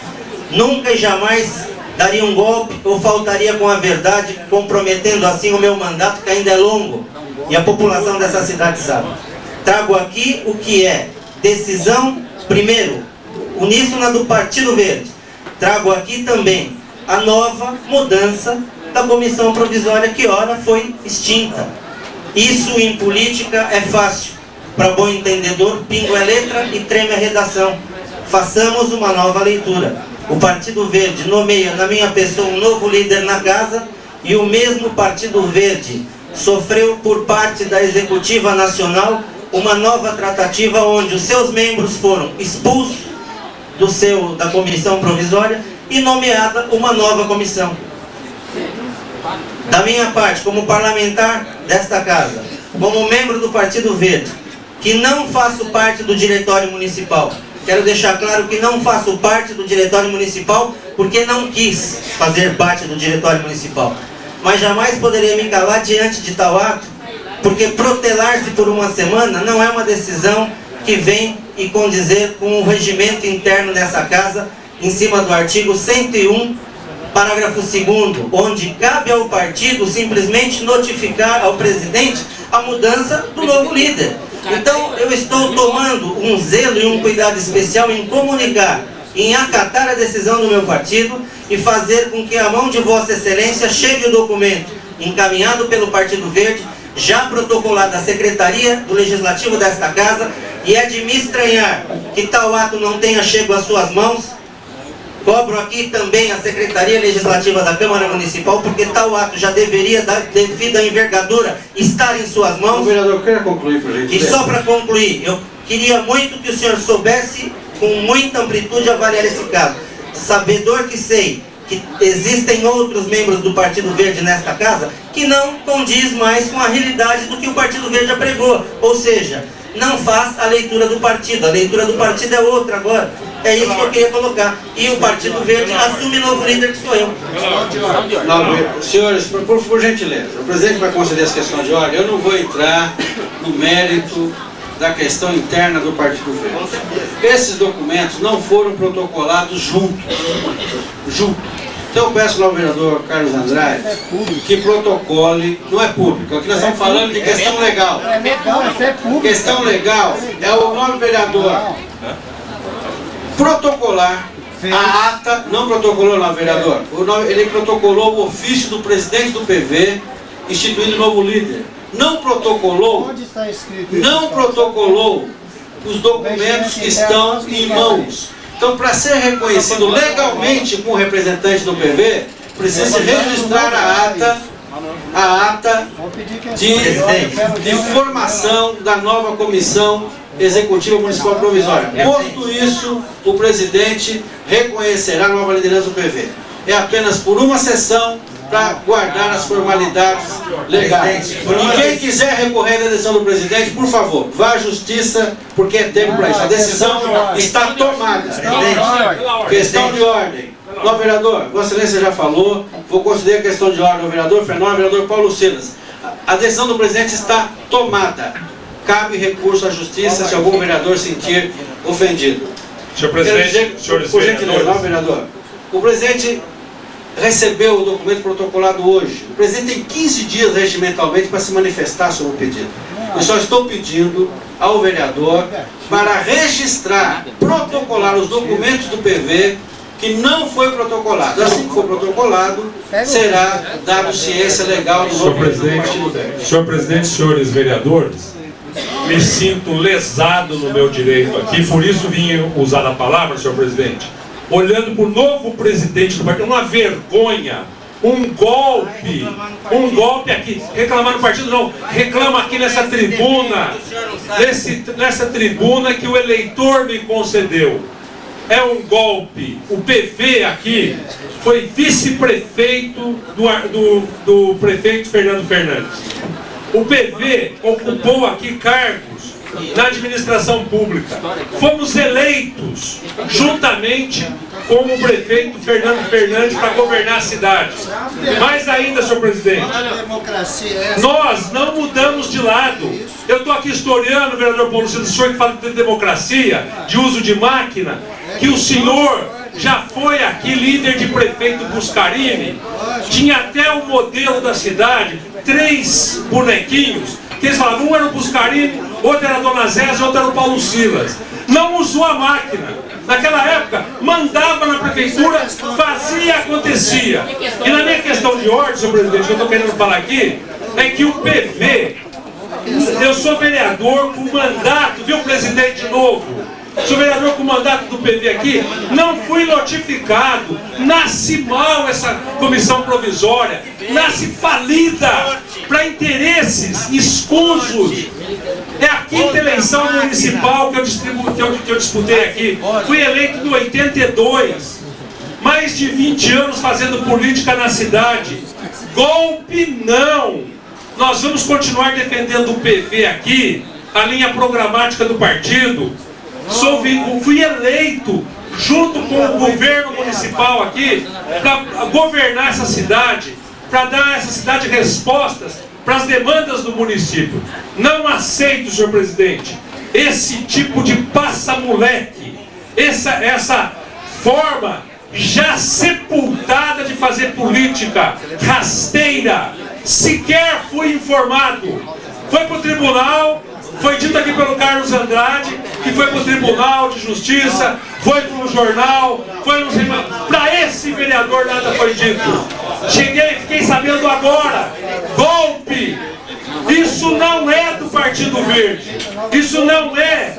Nunca e jamais daria um golpe ou faltaria com a verdade, comprometendo assim o meu mandato, que ainda é longo, e a população dessa cidade sabe. Trago aqui o que é decisão, primeiro, uníssona do Partido Verde. Trago aqui também a nova mudança da Comissão Provisória, que ora foi extinta. Isso em política é fácil. Para bom entendedor, pingo é letra e treme a redação. Façamos uma nova leitura. O Partido Verde nomeia na minha pessoa um novo líder na casa e o mesmo Partido Verde sofreu por parte da Executiva Nacional uma nova tratativa onde os seus membros foram expulsos da comissão provisória e nomeada uma nova comissão. Da minha parte, como parlamentar desta casa, como membro do Partido Verde, que não faço parte do diretório municipal, quero deixar claro que não faço parte do diretório municipal porque não quis fazer parte do diretório municipal. Mas jamais poderia me calar diante de tal ato, porque protelar-se por uma semana não é uma decisão que vem e condizer com o regimento interno dessa casa, em cima do artigo 101, parágrafo 2º, onde cabe ao partido simplesmente notificar ao presidente a mudança do novo líder. Então eu estou tomando um zelo e um cuidado especial em comunicar, em acatar a decisão do meu partido e fazer com que a mão de Vossa Excelência chegue o documento encaminhado pelo Partido Verde, já protocolado à Secretaria do Legislativo desta casa, e é de me estranhar que tal ato não tenha chego às suas mãos. Cobro aqui também a Secretaria Legislativa da Câmara Municipal, porque tal ato já deveria, devido à envergadura, estar em suas mãos. O vereador, quer concluir, por gentileza? E só para concluir, eu queria muito que o senhor soubesse, com muita amplitude, avaliar esse caso. Sabedor que sei que existem outros membros do Partido Verde nesta casa que não condiz mais com a realidade do que o Partido Verde apregou. Ou seja, não faz a leitura do partido. A leitura do partido é outra agora. É isso que eu queria colocar. E o Partido Verde assume novo líder, que sou eu. Não, senhores, por gentileza, o presidente vai conceder as questões de ordem. Eu não vou entrar no mérito da questão interna do Partido Verde. Esses documentos não foram protocolados juntos. Então eu peço ao vereador Carlos Andrade que protocole, não é público, aqui nós estamos falando de questão legal. Questão legal é o novo vereador protocolar a ata, não protocolou não, vereador, ele protocolou o ofício do presidente do PV instituindo novo líder. Não protocolou os documentos que estão em mãos. Então, para ser reconhecido legalmente como representante do PV, precisa registrar a ata de formação da nova Comissão Executiva Municipal Provisória. Posto isso, o presidente reconhecerá a nova liderança do PV. É apenas por uma sessão para guardar as formalidades legais. E quem quiser recorrer da decisão do presidente, por favor, vá à justiça, porque é tempo para isso. A decisão está tomada. Questão de ordem. Não, vereador, Vossa Excelência já falou, vou conceder a questão de ordem ao vereador Fernando, ao vereador Paulo Silas. A decisão do presidente está tomada. Cabe recurso à justiça se algum vereador sentir ofendido. Senhor presidente, senhores por gentileza, não, vereador. O presidente recebeu o documento protocolado hoje. O presidente tem 15 dias regimentalmente para se manifestar sobre o pedido. Eu só estou pedindo ao vereador para registrar, protocolar os documentos do PV que não foi protocolado. Assim que for protocolado, será dado ciência legal do novo Partido Verde. Senhor presidente, senhores vereadores, me sinto lesado no meu direito aqui, por isso vim usar a palavra, senhor presidente. Olhando para o novo presidente do partido, uma vergonha, um golpe aqui, reclamar no partido não, reclama aqui nessa tribuna, nessa tribuna que o eleitor me concedeu. É um golpe. O PV aqui foi vice-prefeito do prefeito Fernando Fernandes. O PV ocupou aqui cargos na administração pública. Fomos eleitos juntamente com o prefeito Fernando Fernandes para governar a cidade. Mais ainda, senhor presidente, nós não mudamos de lado. Eu estou aqui historiando, vereador Paulo Silas, o senhor que fala de democracia, de uso de máquina, que o senhor já foi aqui líder de prefeito Buscarini, tinha até o modelo da cidade, 3 bonequinhos, que eles falavam, um era o Buscarini, outro era a Dona Zézia, outro era o Paulo Silas. Não usou a máquina. Naquela época, mandava na prefeitura, fazia, acontecia. E na minha questão de ordem, senhor presidente, que eu estou querendo falar aqui, é que o PV Eu sou vereador com mandato, viu, presidente, de novo? Sou vereador com mandato do PV aqui, não fui notificado, nasce mal essa comissão provisória, nasce falida para interesses escusos. É a quinta eleição municipal que eu disputei aqui, fui eleito em 82, mais de 20 anos fazendo política na cidade. Golpe não! Nós vamos continuar defendendo o PV aqui, a linha programática do partido. Fui eleito junto com o governo municipal aqui para governar essa cidade, para dar a essa cidade respostas para as demandas do município. Não aceito, senhor presidente, esse tipo de passa-moleque, essa forma já sepultada de fazer política, rasteira. Sequer fui informado. Foi para o tribunal. Foi dito aqui pelo Carlos Andrade que foi para o Tribunal de Justiça, foi para o jornal, foi no... Para esse vereador nada foi dito. Fiquei sabendo agora. Golpe! Isso não é do Partido Verde. Isso não é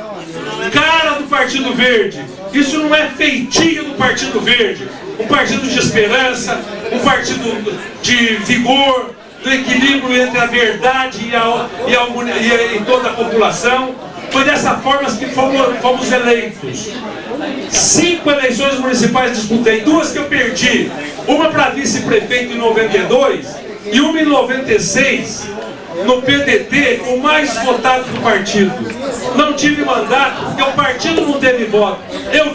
cara do Partido Verde. Isso não é feitio do Partido Verde. Um partido de esperança, um partido de vigor, do equilíbrio entre a verdade e toda a população. Foi dessa forma que fomos eleitos. 5 eleições municipais disputei, 2 que eu perdi. Uma para vice-prefeito em 92 e uma em 96, no PDT, o mais votado do partido. Não tive mandato porque o partido não teve voto. Eu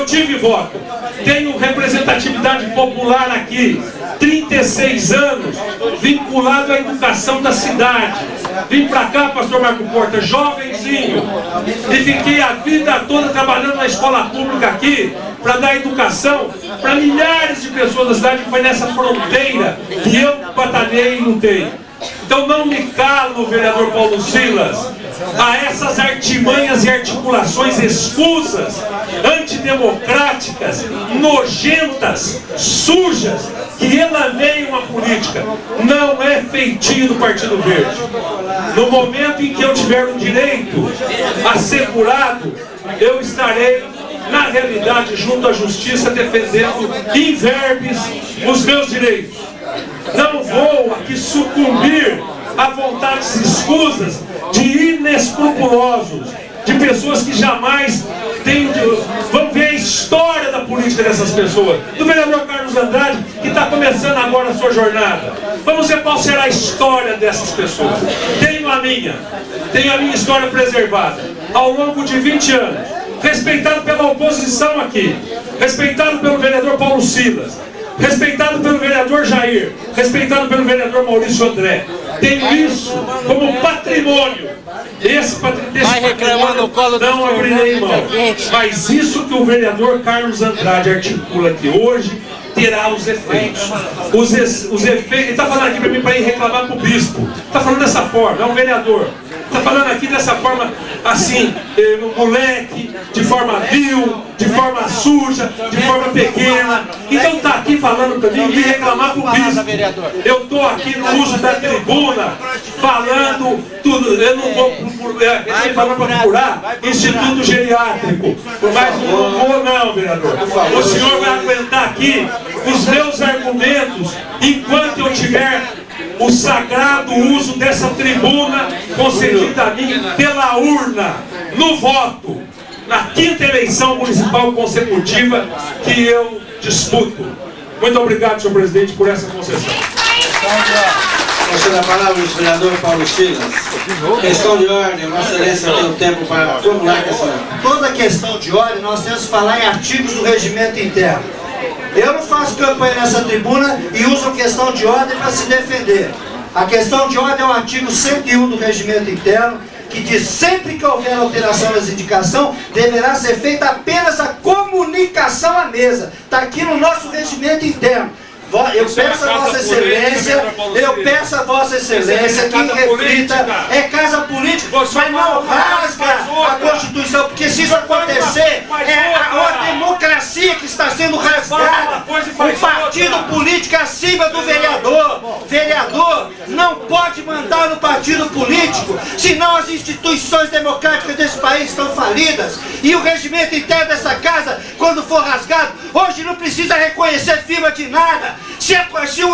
tive voto. Tenho representatividade popular aqui. 36 anos, vinculado à educação da cidade. Vim pra cá, pastor Marco Porta, jovenzinho, e fiquei a vida toda trabalhando na escola pública aqui, para dar educação para milhares de pessoas da cidade. Foi nessa fronteira que eu batalhei e lutei. Então não me calo, vereador Paulo Silas, a essas artimanhas e articulações escusas, antidemocráticas, nojentas, sujas, que elaneiam a política. Não é feitio do Partido Verde. No momento em que eu tiver um direito assegurado, eu estarei, na realidade, junto à justiça, defendendo in verbis os meus direitos. Não vou aqui sucumbir a vontades escusas de inescrupulosos, de pessoas que jamais vão ver a história da política dessas pessoas. Do vereador Carlos Andrade, que está começando agora a sua jornada. Vamos ver qual será a história dessas pessoas. Tenho a minha história preservada ao longo de 20 anos, respeitado pela oposição aqui, respeitado pelo vereador Paulo Silas, respeitado pelo vereador Jair, respeitado pelo vereador Maurício André. Tenho isso como patrimônio. Esse patrimônio não abrirei mão. Mas isso que o vereador Carlos Andrade articula aqui hoje terá os efeitos. Os efeitos. Ele está falando aqui para mim para ir reclamar para o bispo. Está falando dessa forma, é um vereador. Está falando aqui dessa forma, assim, moleque, de forma vil, de forma suja, de forma pequena. Então está aqui falando para mim e reclamar para o bispo. Eu estou aqui no uso da tribuna, falando tudo. Eu não vou falando para procurar Instituto Geriátrico. Mas não vou não, vereador. O senhor vai aguentar aqui os meus argumentos enquanto eu tiver o sagrado uso dessa tribuna concedida a mim pela urna, no voto, na 5ª eleição municipal consecutiva que eu disputo. Muito obrigado, senhor presidente, por essa concessão. Passando a palavra ao vereador Paulo Silas. Questão de ordem, Vossa Excelência tem o tempo para formular a questão. Toda questão de ordem nós temos que falar em artigos do regimento interno. Eu não faço campanha nessa tribuna e uso a questão de ordem para se defender. A questão de ordem é o artigo 101 do regimento interno, que diz: sempre que houver alteração das indicações, deverá ser feita apenas a comunicação à mesa. Está aqui no nosso regimento interno. Eu peço a Vossa Excelência, que reflita, é casa política, mas não rasga a Constituição, porque se isso acontecer, é a democracia que está sendo rasgada. O partido político acima do vereador. Vereador não pode mandar só no partido político, senão as instituições democráticas desse país estão falidas. E o regimento interno dessa casa, quando for rasgado, hoje não precisa reconhecer firma de nada. Se a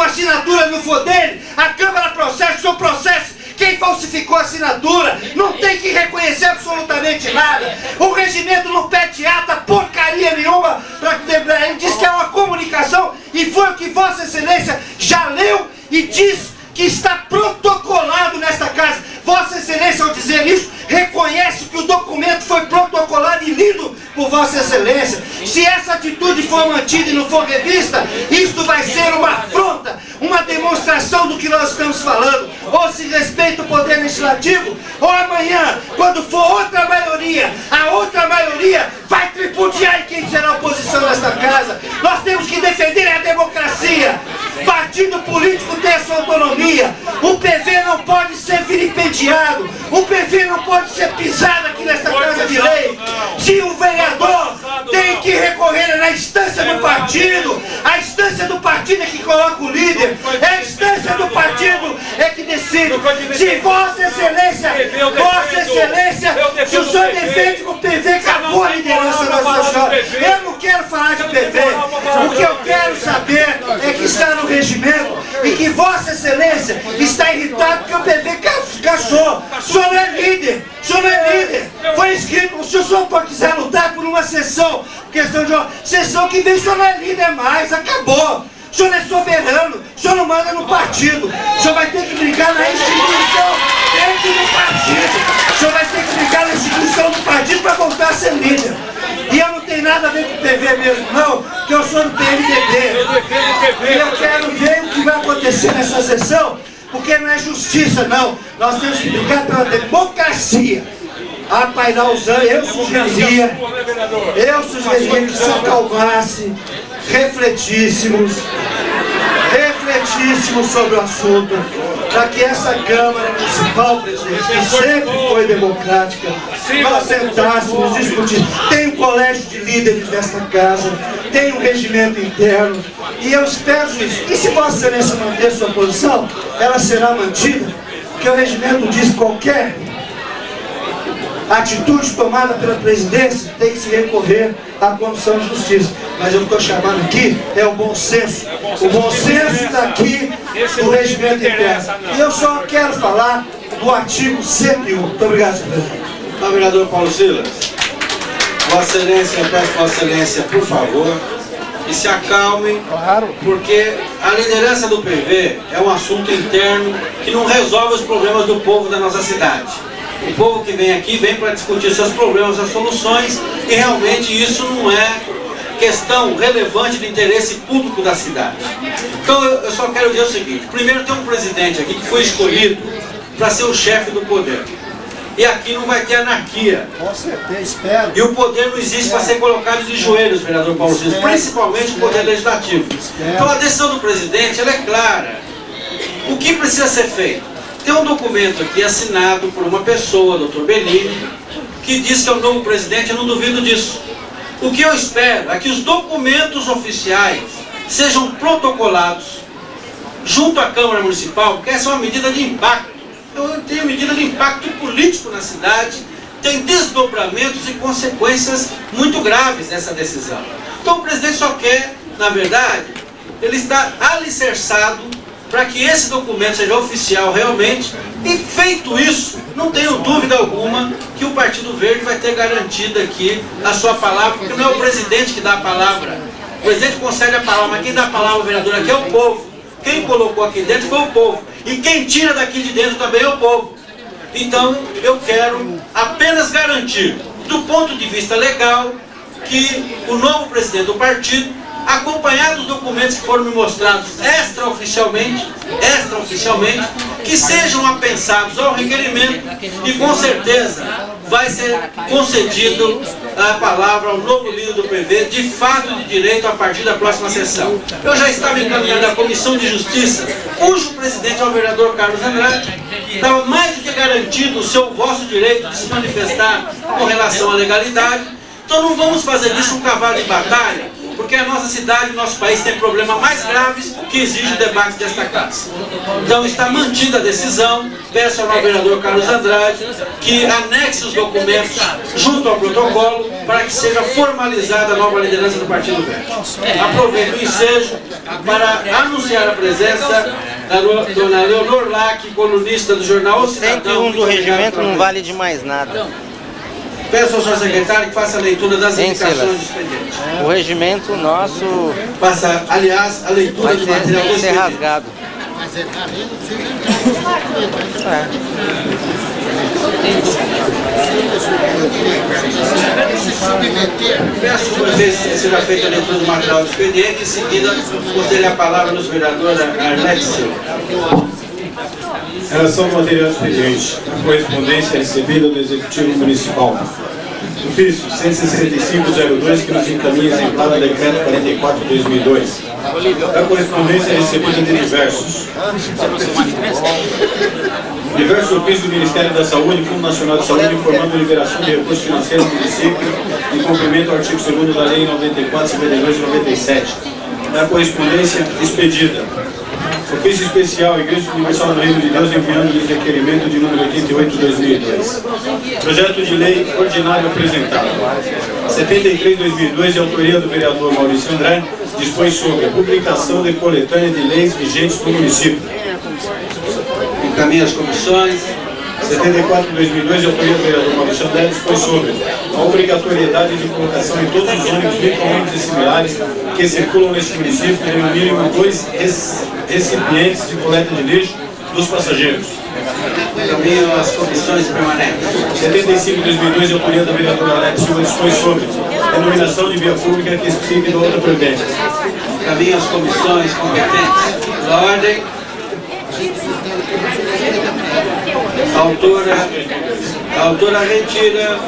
assinatura não for dele, a Câmara processa, o senhor processa. Quem falsificou a assinatura não tem que reconhecer absolutamente nada. O regimento não pede ata porcaria nenhuma. Ele diz que é uma comunicação e foi o que Vossa Excelência já leu e diz que está protocolado nesta casa. Vossa Excelência, ao dizer isso, reconhece que o documento foi protocolado e lido por Vossa Excelência. Se essa atitude for mantida e não for revista, isto vai ser uma afronta, uma demonstração do que nós estamos falando. Ou se respeita o poder legislativo, ou amanhã, quando for outra maioria, a outra maioria vai tripudiar em quem será a oposição nesta casa. Nós temos que defender a democracia. Partido político tem a sua autonomia. O PV não pode ser vilipendiado. O PV não pode ser pisado aqui nesta casa de lei. Se o vereador tem que recorrer na instância do partido, a instância do partido é que coloca o líder, é a instância do partido é que decide. Se Vossa Excelência, se o senhor defende que o PV acabou a liderança da Nossa Senhora, eu não quero falar de PV. O que eu quero saber é que está no regimento e que Vossa Excelência está irritado porque o PV caçou. O senhor não é líder, o senhor não é líder. Foi escrito, se o senhor quiser lutar por uma sessão, questão de uma sessão que vem, o senhor não é líder mais, acabou. O senhor é soberano, o senhor não manda no partido. O senhor vai ter que brigar na instituição dentro do partido. O senhor vai ter que brigar na instituição do partido para voltar a ser líder. E eu não tenho nada a ver com o PV mesmo, não, porque eu sou do PMDB. E eu quero ver o que vai acontecer nessa sessão, porque não é justiça, não. Nós temos que brigar pela democracia. A Pairauzan, eu sugeria que se acalmasse, refletíssemos sobre o assunto, para que essa Câmara Municipal, presidente, que sempre foi democrática, nós sentássemos, discutíssemos. Tem um colégio de líderes desta casa, tem um regimento interno, e eu espero isso. E se Vossa Excelência manter sua posição, ela será mantida, porque o regimento diz qualquer atitude tomada pela presidência tem que se recorrer à Comissão de Justiça. Mas eu estou chamando aqui é o bom senso. O bom senso daqui do regimento interno. E eu só quero falar do artigo 101. Muito obrigado, senhor presidente. Então, vereador Paulo Silas, Vossa Excelência, eu peço Vossa Excelência, por favor, que se acalme, porque a liderança do PV é um assunto interno que não resolve os problemas do povo da nossa cidade. O povo que vem aqui vem para discutir seus problemas, as soluções, e realmente isso não é questão relevante de interesse público da cidade. Então eu só quero dizer o seguinte: primeiro, tem um presidente aqui que foi escolhido para ser o chefe do poder. E aqui não vai ter anarquia. Com certeza, espero. E o poder não existe para ser colocado de joelhos, vereador Paulo Silas, principalmente o poder legislativo. Então a decisão do presidente, ela é clara. O que precisa ser feito? Tem um documento aqui assinado por uma pessoa, Dr. Benini, que diz que é o novo presidente. Eu não duvido disso. O que eu espero é que os documentos oficiais sejam protocolados junto à Câmara Municipal, porque essa é uma medida de impacto. Eu tenho medida de impacto político na cidade, tem desdobramentos e consequências muito graves dessa decisão. Então o presidente só quer, na verdade, ele está alicerçado para que esse documento seja oficial realmente, e feito isso, não tenho dúvida alguma que o Partido Verde vai ter garantida aqui a sua palavra, porque não é o presidente que dá a palavra. O presidente concede a palavra, mas quem dá a palavra, vereador, aqui é o povo. Quem colocou aqui dentro foi o povo, e quem tira daqui de dentro também é o povo. Então eu quero apenas garantir, do ponto de vista legal, que o novo presidente do partido, acompanhado dos documentos que foram me mostrados extraoficialmente, que sejam apensados ao requerimento, e com certeza vai ser concedido a palavra ao novo líder do PV, de fato de direito, a partir da próxima sessão. Eu já estava encaminhando a Comissão de Justiça, cujo presidente é o vereador Carlos Andrade. Estava mais do que garantido o vosso direito de se manifestar com relação à legalidade. Então não vamos fazer disso um cavalo de batalha, porque a nossa cidade, o nosso país tem problemas mais graves que exigem debate desta casa. Então está mantida a decisão, peço ao vereador Carlos Andrade que anexe os documentos junto ao protocolo para que seja formalizada a nova liderança do Partido Verde. Aproveito o ensejo para anunciar a presença da dona Leonor Lac, colunista do jornal O Cidadão. 101 do regimento não vale de mais nada. Peço ao senhor secretário que faça a leitura das indicações do expediente. O regimento nosso... Faça, aliás, a leitura do material do expediente. Rasgado. Peço que seja feita a leitura do material do expediente e em seguida conceder a palavra ao vereador Arlete Silva. Em relação ao material do expediente, a correspondência recebida do Executivo Municipal. Ofício 16502, que nos encaminha exemplar do Decreto 44/2002. A correspondência recebida de diversos ofícios do Ministério da Saúde e Fundo Nacional de Saúde informando a liberação de recursos financeiros do município em cumprimento ao artigo 2º da Lei 94, 52 e 97. A correspondência expedida. Ofício especial, Igreja Universal do Reino de Deus, enviando-lhes requerimento de número 88/2002. Projeto de lei ordinário apresentado. 73/2002, de autoria do vereador Maurício André, dispõe sobre a publicação de coletânea de leis vigentes do município. Encaminha as comissões. 74/2002, de autoria do vereador Maurício André, dispõe sobre a obrigatoriedade de colocação em todos os ônibus, micro-ônibus e similares que circulam neste município, terem no mínimo 2 recipientes de coleta de lixo dos passageiros. Encaminham as comissões permanentes. 75/2002, de autoria da vereadora Arlete Silva, dispõe sobre denominação de via pública que explique da outra providência. Encaminham as comissões competentes. Da ordem. A autora retira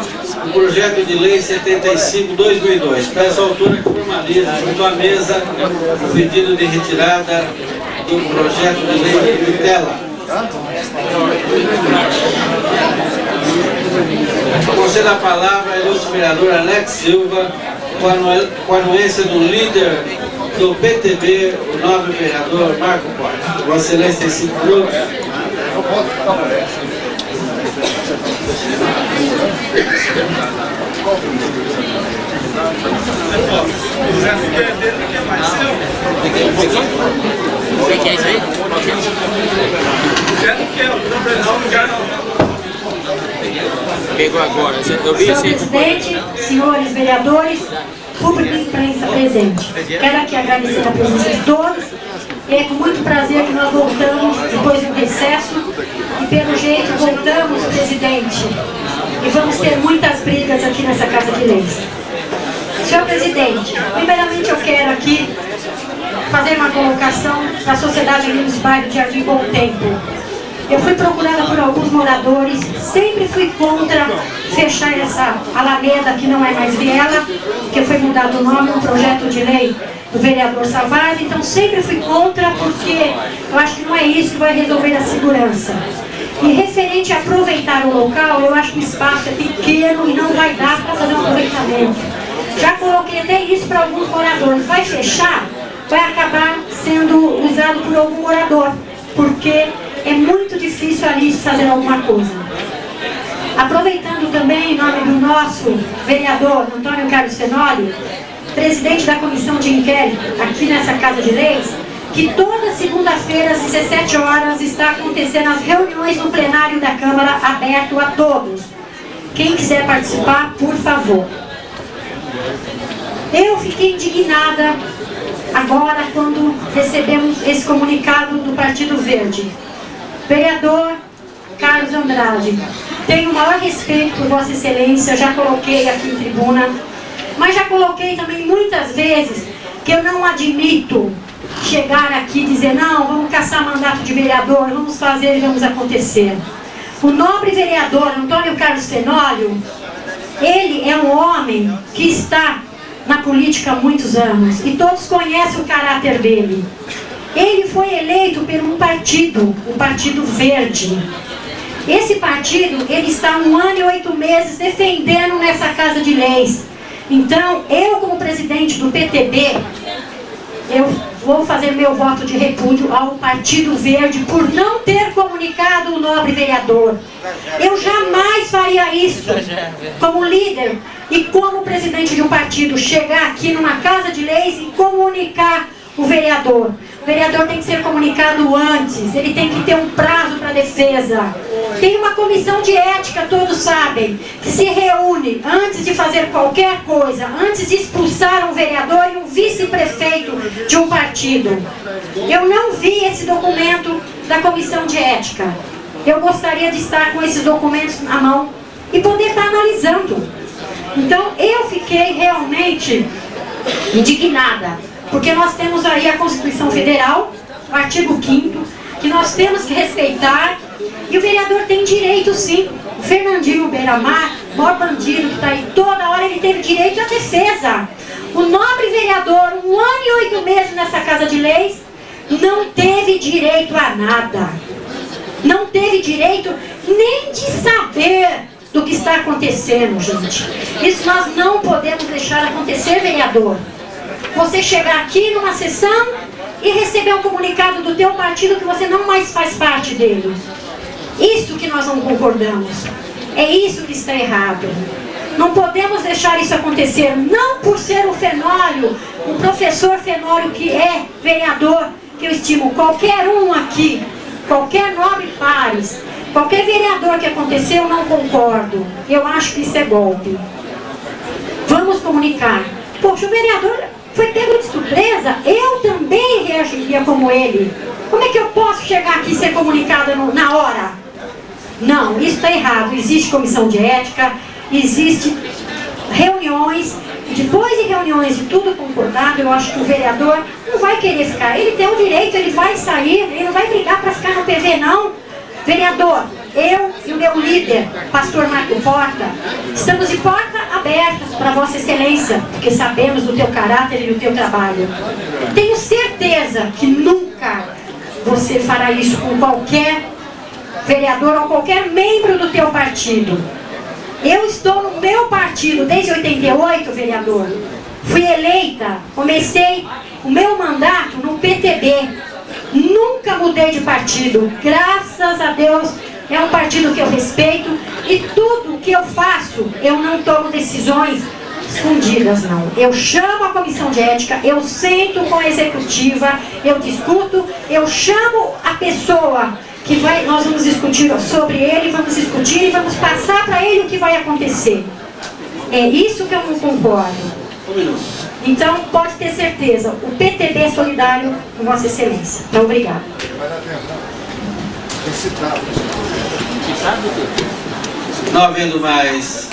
o projeto de lei 75/2002. Peço à autora que formalize junto à mesa o pedido de retirada do projeto de lei de tutela. Concedo a palavra ao ilustre vereador Alex Silva, com a anuência do líder do PTB, o nobre vereador Marco Porta. Vossa Excelência tem 5 minutos. O que é isso aí? Pegou agora. Eu vi Senhor presidente, senhores vereadores, público de imprensa presente. Quero aqui agradecer a presença de todos. E é com muito prazer que nós voltamos depois do recesso. E pelo jeito voltamos, presidente. E vamos ter muitas brigas aqui nessa Casa de Leis. Senhor presidente, primeiramente eu quero aqui fazer uma colocação da Sociedade Municipal de Jardim Bom Tempo. Eu fui procurada por alguns moradores, sempre fui contra fechar essa alameda que não é mais viela, que foi mudado o nome, um projeto de lei do vereador Savaz, então sempre fui contra porque eu acho que não é isso que vai resolver a segurança. E referente a aproveitar o local, eu acho que o espaço é pequeno e não vai dar para fazer um aproveitamento. Já coloquei até isso para alguns moradores, vai fechar, vai acabar sendo usado por algum morador, porque é muito difícil ali fazer alguma coisa. Aproveitando também em nome do nosso vereador Antônio Carlos Fenório, presidente da comissão de inquérito aqui nessa Casa de Leis, que toda segunda-feira às 17 horas está acontecendo as reuniões no plenário da Câmara, aberto a todos. Quem quiser participar, por favor. Eu fiquei indignada agora quando recebemos esse comunicado do Partido Verde. Vereador Carlos Andrade, tenho o maior respeito por Vossa Excelência, já coloquei aqui em tribuna, mas já coloquei também muitas vezes que eu não admito chegar aqui e dizer, não, vamos caçar mandato de vereador, vamos fazer e vamos acontecer. O nobre vereador Antônio Carlos Fenório, ele é um homem que está na política há muitos anos e todos conhecem o caráter dele. Ele foi eleito por um partido, o Partido Verde. Esse partido, ele está há 1 ano e 8 meses defendendo nessa Casa de Leis Então, eu como presidente do PTB, eu vou fazer meu voto de repúdio ao Partido Verde por não ter comunicado o nobre vereador. Eu jamais faria isso como líder e como presidente de um partido, chegar aqui numa casa de leis e comunicar o vereador. O vereador tem que ser comunicado antes, ele tem que ter um prazo para defesa. Tem uma comissão de ética, todos sabem, que se reúne antes de fazer qualquer coisa, antes de expulsar um vereador e um vice-prefeito de um partido. Eu não vi esse documento da comissão de ética. Eu gostaria de estar com esses documentos na mão e poder estar analisando. Então, eu fiquei realmente indignada, porque nós temos aí a Constituição Federal, o artigo 5º, que nós temos que respeitar, e o vereador tem direito sim. O Fernandinho Beiramar, o maior bandido que está aí toda hora, ele teve direito à defesa. O nobre vereador, 1 ano e 8 meses nessa Casa de Leis, não teve direito a nada. Não teve direito nem de saber do que está acontecendo, gente. Isso nós não podemos deixar acontecer, vereador. Você chegar aqui numa sessão e receber um comunicado do teu partido que você não mais faz parte dele. Isso que nós não concordamos. É isso que está errado. Não podemos deixar isso acontecer, não por ser o Fenólio, o professor Fenólio, que é vereador, que eu estimo, qualquer um aqui, qualquer nobre pares, qualquer vereador que aconteceu, eu não concordo. Eu acho que isso é golpe. Vamos comunicar. Poxa, o vereador foi pego de surpresa, eu também reagiria como ele. Como é que eu posso chegar aqui e ser comunicada na hora? Não, isso está errado. Existe comissão de ética, existe reuniões, depois de reuniões e tudo concordado, eu acho que o vereador não vai querer ficar. Ele tem o direito, ele vai sair, ele não vai brigar para ficar no PV, não. Vereador, eu e o meu líder, pastor Marco Porta, estamos de porta aberta para Vossa Excelência, porque sabemos do teu caráter e do teu trabalho. Tenho certeza que nunca você fará isso com qualquer vereador ou qualquer membro do teu partido. Eu estou no meu partido desde 88, vereador. Fui eleita, comecei o meu mandato no PTB. Nunca mudei de partido. Graças a Deus, é um partido que eu respeito. E tudo que eu faço, eu não tomo decisões escondidas, não. Eu chamo a comissão de ética, eu sento com a executiva, eu discuto, eu chamo a pessoa que nós vamos discutir sobre ele, vamos discutir e vamos passar para ele o que vai acontecer. É isso que eu não concordo. Então, pode ter certeza, o PTB é solidário com Vossa Excelência. Então, obrigado. Não havendo mais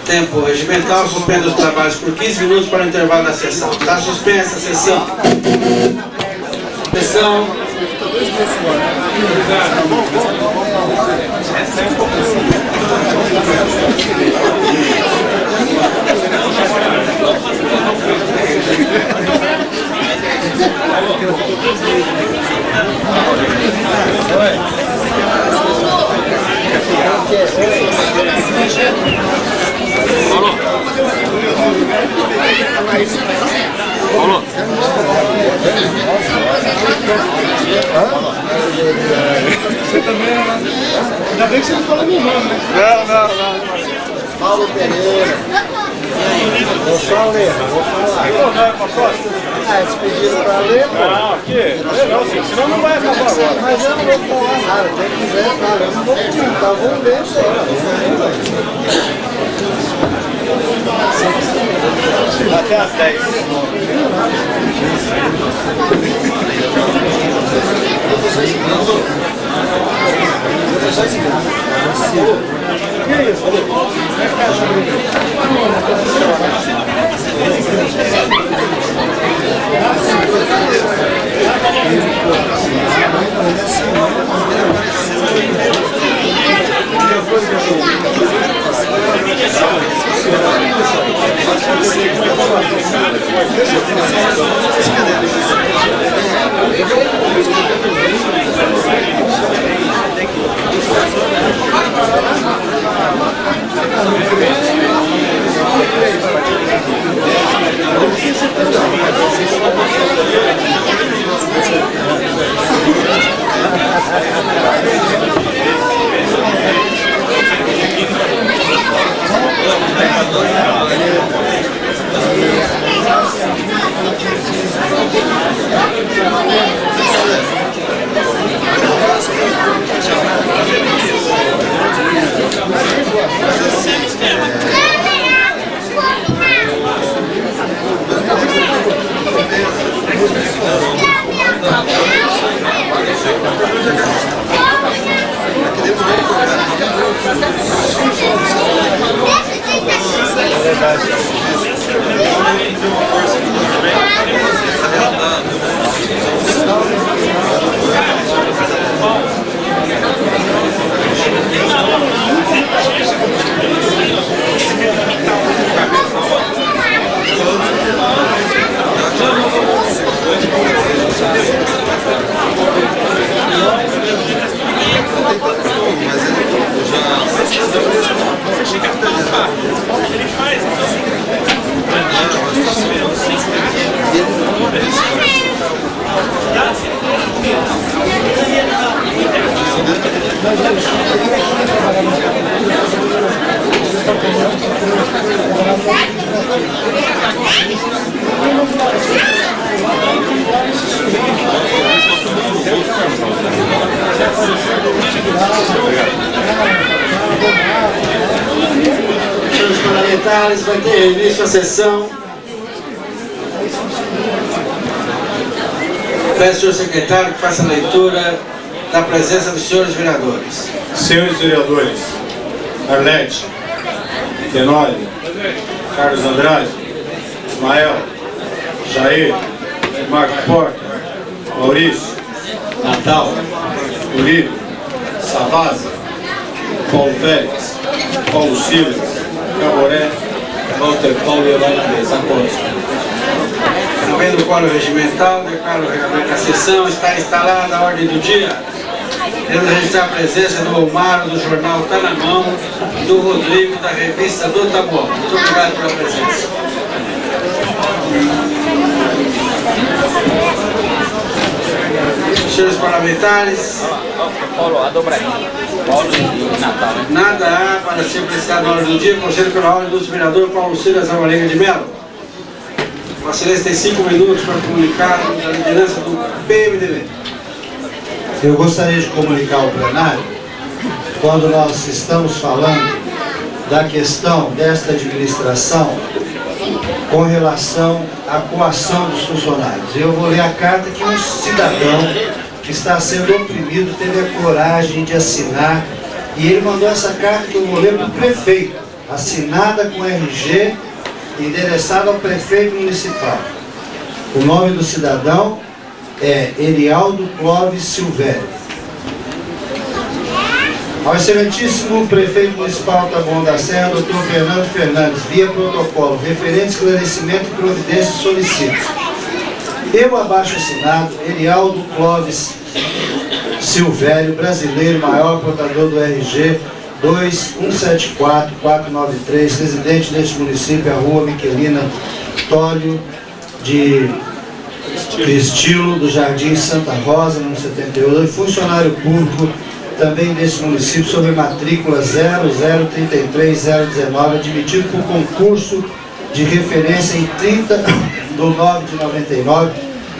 tempo regimental, suspendo os trabalhos por 15 minutos para o intervalo da sessão. Está suspensa a sessão. Sessão. Paulo. Você também, né? Ainda bem que você não falou meu nome, né? Não. Paulo Pereira. Vou só ler, vou falar. Não, não é pra próxima? Ah, eles pediram pra ler, pô. Não, aqui. Legal, sim. Senão não vai acabar agora. Mas eu não vou falar nada. Quem quiser, fala. Eu não vou pedir, tá? Vamos ver isso aí. Até às 10. Thank you. Senhores parlamentares, vai ter início a sessão. Peço ao senhor secretário que faça a leitura da presença dos senhores vereadores. Senhores vereadores, Arlete, Tenório, Carlos Andrade, Ismael, Jair, Marco Porta, Maurício, Natal, Uribe, Savazzi, Paulo Félix, Paulo Silva, Caboré, Walter Paulo e Elaine Mesa. Havendo o quórum regimental, declaro aberta a sessão, está instalada a ordem do dia. Temos registrar a presença do Omar, do jornal Tá na Mão, e do Rodrigo, da revista do Taboão. Muito obrigado pela presença. Senhores parlamentares, Paulo, a dobradinha. Paulo e Natal. Nada há para ser apreciado na ordem do dia, conselho pela ordem do vereador Paulo Silas Alvarenga de Mello. Vossa Excelência tem 5 minutos para comunicar da liderança do PMDB. Eu gostaria de comunicar ao plenário, quando nós estamos falando da questão desta administração com relação à coação dos funcionários. Eu vou ler a carta que um cidadão que está sendo oprimido teve a coragem de assinar, e ele mandou essa carta que eu vou ler para o prefeito, assinada com RG, endereçada ao prefeito municipal. O nome do cidadão é Erialdo Clóvis Silvério. Ao excelentíssimo prefeito municipal Taboão da Serra, Dr. Fernando Fernandes, via protocolo, referente esclarecimento e providências solicito. Eu, abaixo assinado, Erialdo Clóvis Silvério, brasileiro, maior portador do RG 2174493, residente neste município, a rua Miquelina Tólio de Estilo, do Jardim Santa Rosa, número 78, funcionário público também deste município, sob matrícula 0033019, admitido por concurso de referência em 30/9/99,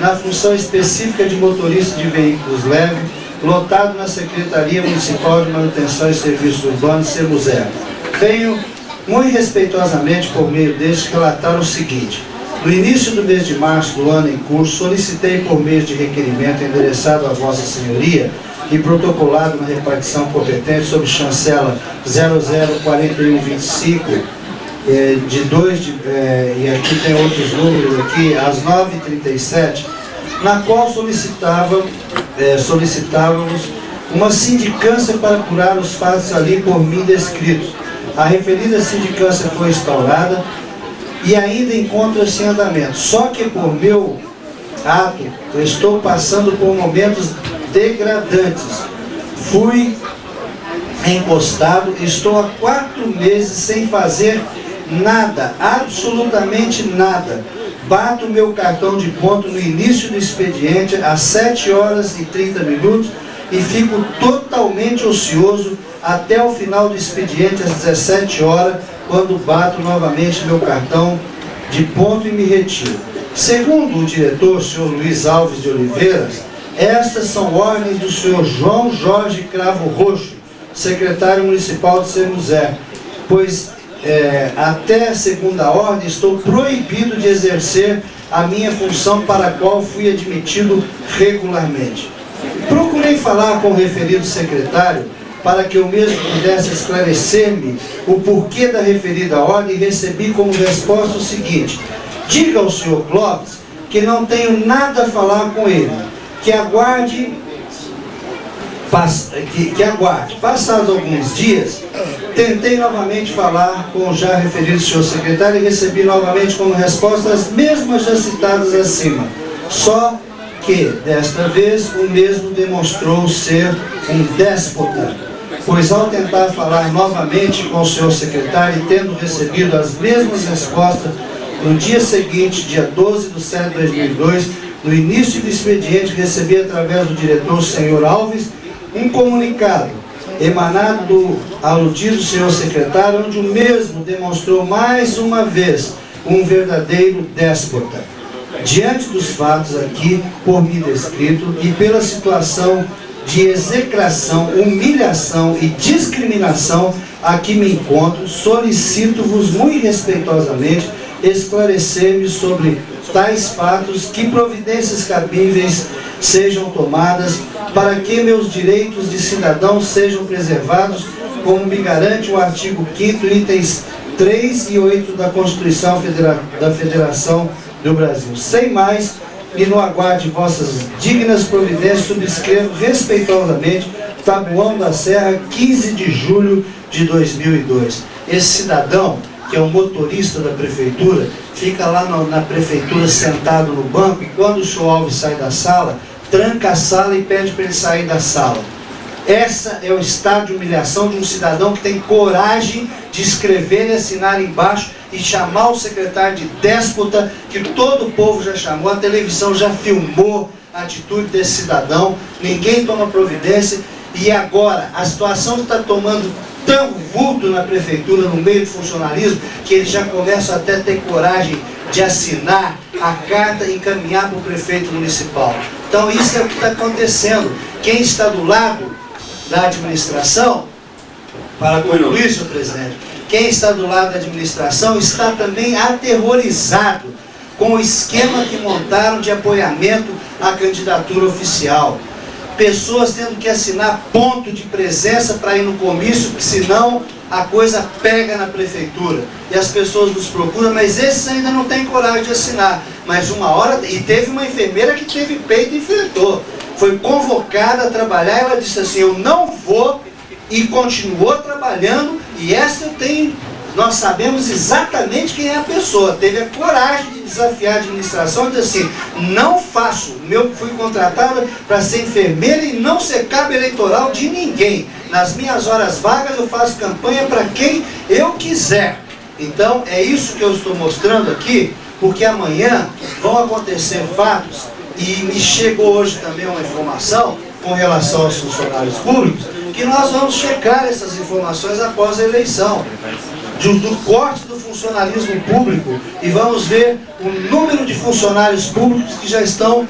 na função específica de motorista de veículos leves, lotado na Secretaria Municipal de Manutenção e Serviços Urbanos, SEMUSER. Venho, muito respeitosamente, por meio deste, relatar o seguinte. No início do mês de março do ano em curso, solicitei por meio de requerimento endereçado a Vossa Senhoria e protocolado na repartição competente sob chancela 004125, e aqui tem outros números aqui, às 9h37, na qual solicitávamos uma sindicância para apurar os fatos ali por mim descritos. A referida sindicância foi instaurada e ainda encontra-se em andamento. Só que por meu ato, eu estou passando por momentos degradantes. Fui encostado, estou há 4 meses sem fazer nada, absolutamente nada. Bato meu cartão de ponto no início do expediente às 7h30 e fico totalmente ocioso até o final do expediente às 17h, quando bato novamente meu cartão de ponto e me retiro. Segundo o diretor, senhor Luiz Alves de Oliveira, estas são ordens do senhor João Jorge Cravo Roxo, secretário municipal de SEMUSER, pois até segunda ordem estou proibido de exercer a minha função para a qual fui admitido regularmente. Procurei falar com o referido secretário para que eu mesmo pudesse esclarecer-me o porquê da referida ordem e recebi como resposta o seguinte: diga ao senhor Clóvis que não tenho nada a falar com ele, que aguarde. Passados alguns dias, tentei novamente falar com o já referido senhor secretário e recebi novamente como resposta as mesmas já citadas acima. Só que, desta vez, o mesmo demonstrou ser um déspota, pois ao tentar falar novamente com o senhor secretário e tendo recebido as mesmas respostas, no dia seguinte, dia 12/7/2002, no início do expediente, recebi através do diretor senhor Alves um comunicado emanado do aludido senhor secretário, onde o mesmo demonstrou mais uma vez um verdadeiro déspota. Diante dos fatos aqui por mim descrito e pela situação de execração, humilhação e discriminação a que me encontro, solicito-vos muito respeitosamente esclarecer-me sobre tais fatos, que providências cabíveis sejam tomadas para que meus direitos de cidadão sejam preservados, como me garante o artigo 5º, itens 3 e 8 da Constituição da Federação do Brasil. Sem mais, e no aguardo de vossas dignas providências, subscrevo respeitosamente Taboão da Serra, 15 de julho de 2002. Esse cidadão, que é um motorista da prefeitura, fica lá na prefeitura sentado no banco, e quando o senhor Alves sai da sala, tranca a sala e pede para ele sair da sala. Essa é o estado de humilhação de um cidadão que tem coragem de escrever e assinar embaixo e chamar o secretário de déspota, que todo o povo já chamou, a televisão já filmou a atitude desse cidadão, ninguém toma providência, e agora a situação está tomando tão vulto na prefeitura, no meio do funcionalismo, que eles já começam até a ter coragem de assinar a carta e encaminhar para o prefeito municipal. Então isso é o que está acontecendo. Quem está do lado da administração, para concluir, senhor presidente, quem está do lado da administração está também aterrorizado com o esquema que montaram de apoiamento à candidatura oficial. Pessoas tendo que assinar ponto de presença para ir no comício, porque senão a coisa pega na prefeitura. E as pessoas nos procuram, mas esses ainda não têm coragem de assinar. Mas uma hora, e teve uma enfermeira que teve peito e enfrentou. Foi convocada a trabalhar, ela disse assim, eu não vou, e continuou trabalhando, e essa eu tenho, nós sabemos exatamente quem é a pessoa, teve a coragem de desafiar a administração e dizer assim, não faço, fui contratada para ser enfermeira e não ser cabo eleitoral de ninguém, nas minhas horas vagas eu faço campanha para quem eu quiser. Então é isso que eu estou mostrando aqui, porque amanhã vão acontecer fatos, e me chegou hoje também uma informação com relação aos funcionários públicos, que nós vamos checar essas informações após a eleição, do corte do funcionalismo público, e vamos ver o número de funcionários públicos que já estão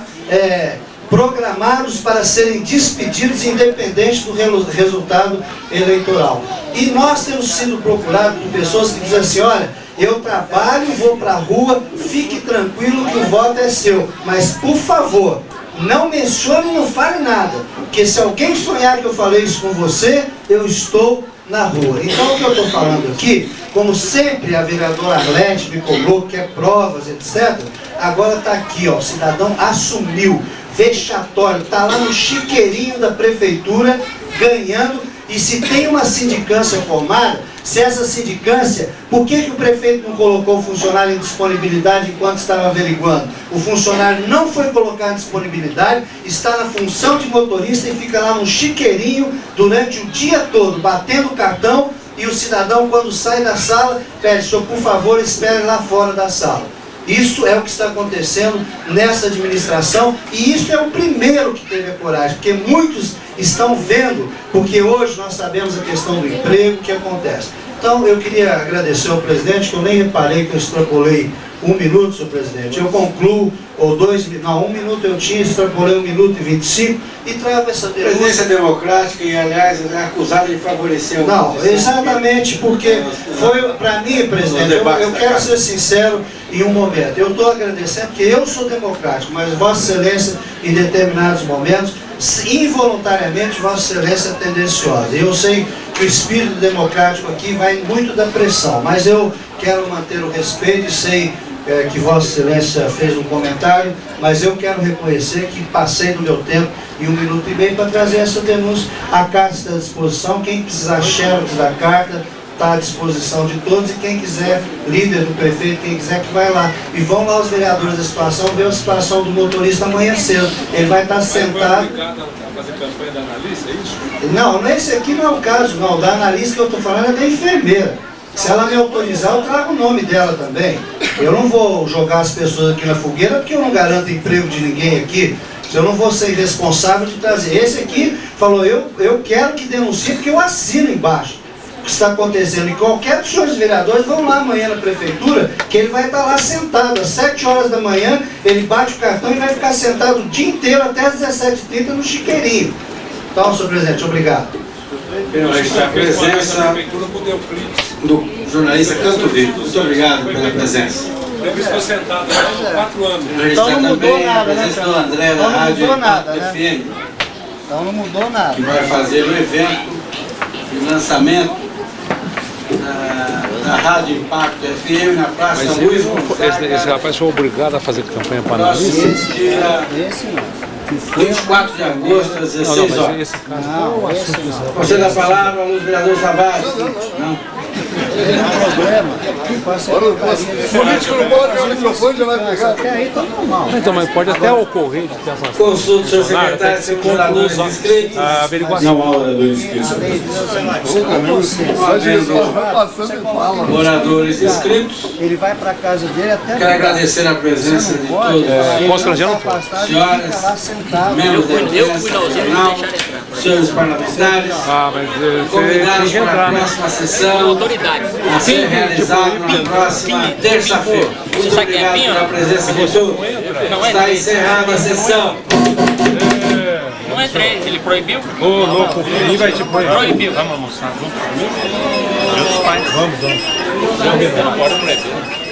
programados para serem despedidos independente do resultado eleitoral. E nós temos sido procurados por pessoas que dizem assim, olha, eu trabalho, vou para a rua, fique tranquilo que o voto é seu, mas por favor, não mencione e não fale nada, porque se alguém sonhar que eu falei isso com você, eu estou na rua. Então o que eu estou falando aqui, como sempre a vereadora Arlete me cobrou, quer provas, etc., agora está aqui, ó, o cidadão assumiu, vexatório, está lá no chiqueirinho da prefeitura, ganhando, e se tem uma sindicância formada, se essa sindicância, por que o prefeito não colocou o funcionário em disponibilidade enquanto estava averiguando? O funcionário não foi colocado em disponibilidade, está na função de motorista e fica lá no chiqueirinho durante o dia todo, batendo o cartão, e o cidadão, quando sai da sala, pede, senhor, por favor, espere lá fora da sala. Isso é o que está acontecendo nessa administração, e isso é o primeiro que teve a coragem, porque muitos estão vendo, porque hoje nós sabemos a questão do emprego, que acontece. Então eu queria agradecer ao presidente, que eu nem reparei que eu extrapolei 1 minuto, senhor presidente. Eu concluo, ou 2 minutos, não, 1 minuto eu tinha, extrapolei 1 minuto e 25, e trago essa denúncia. Presidência democrática, e aliás, é acusada de favorecer o... Não, exatamente, porque foi, para mim, presidente, eu quero ser sincero em um momento. Eu estou agradecendo, porque eu sou democrático, mas Vossa Excelência, em determinados momentos, involuntariamente, Vossa Excelência é tendenciosa. Eu sei que o espírito democrático aqui vai muito da pressão, mas eu quero manter o respeito e sei que Vossa Excelência fez um comentário, mas eu quero reconhecer que passei do meu tempo em 1 minuto e meio para trazer essa denúncia. A carta está à disposição, quem precisar xerox da carta está à disposição de todos, e quem quiser, líder do prefeito, quem quiser que vai lá. E vão lá os vereadores da situação, ver a situação do motorista amanhã cedo. Ele vai estar sentado... fazer campanha da analista, é isso? Não, esse aqui não é o caso, não. Da analista que eu estou falando é da enfermeira. Se ela me autorizar, eu trago o nome dela também. Eu não vou jogar as pessoas aqui na fogueira, porque eu não garanto emprego de ninguém aqui. Se eu não vou ser irresponsável de trazer. Esse aqui falou, eu quero que denuncie, porque eu assino embaixo o que está acontecendo. E qualquer dos senhores vereadores vão lá amanhã na prefeitura, que ele vai estar lá sentado. Às 7 horas da manhã, ele bate o cartão e vai ficar sentado o dia inteiro até às 17h30 no chiqueirinho. Então, senhor presidente, obrigado. Pela presença do jornalista Canto Vivo. Muito obrigado pela presença. Eu estou sentado há 4 anos. Então não mudou nada, né, do André da Rádio FM. Então não mudou nada. Que vai fazer o evento de lançamento da Rádio Impacto FM na Praça Luiz Gonzaga. Esse rapaz foi obrigado a fazer campanha para nós. Próximo dia 24 de agosto, às 16 horas. Esse caso Você dá a palavra aos vereadores Tavares? Não. Político não pode pegar o microfone, já vai pegar. Até aí tá normal. Então, mas pode até ocorrer de ter essa... Consulta o seu secretário, se conclusa a averiguação. Não há oradores inscritos. Moradores inscritos. Ele vai para casa dele até... Quero agradecer a presença de todos. Constrangendo Senhoras, membros da imprensa nacional, senhores parlamentares, convidados para a próxima sessão a ser realizada na próxima terça-feira. Muito obrigado pela presença de todos. Está encerrada a sessão. Não é 3, ele proibiu? Ô, louco, quem vai te proibir? Proibiu. Vamos almoçar junto comigo? Vamos. Não pode proibir.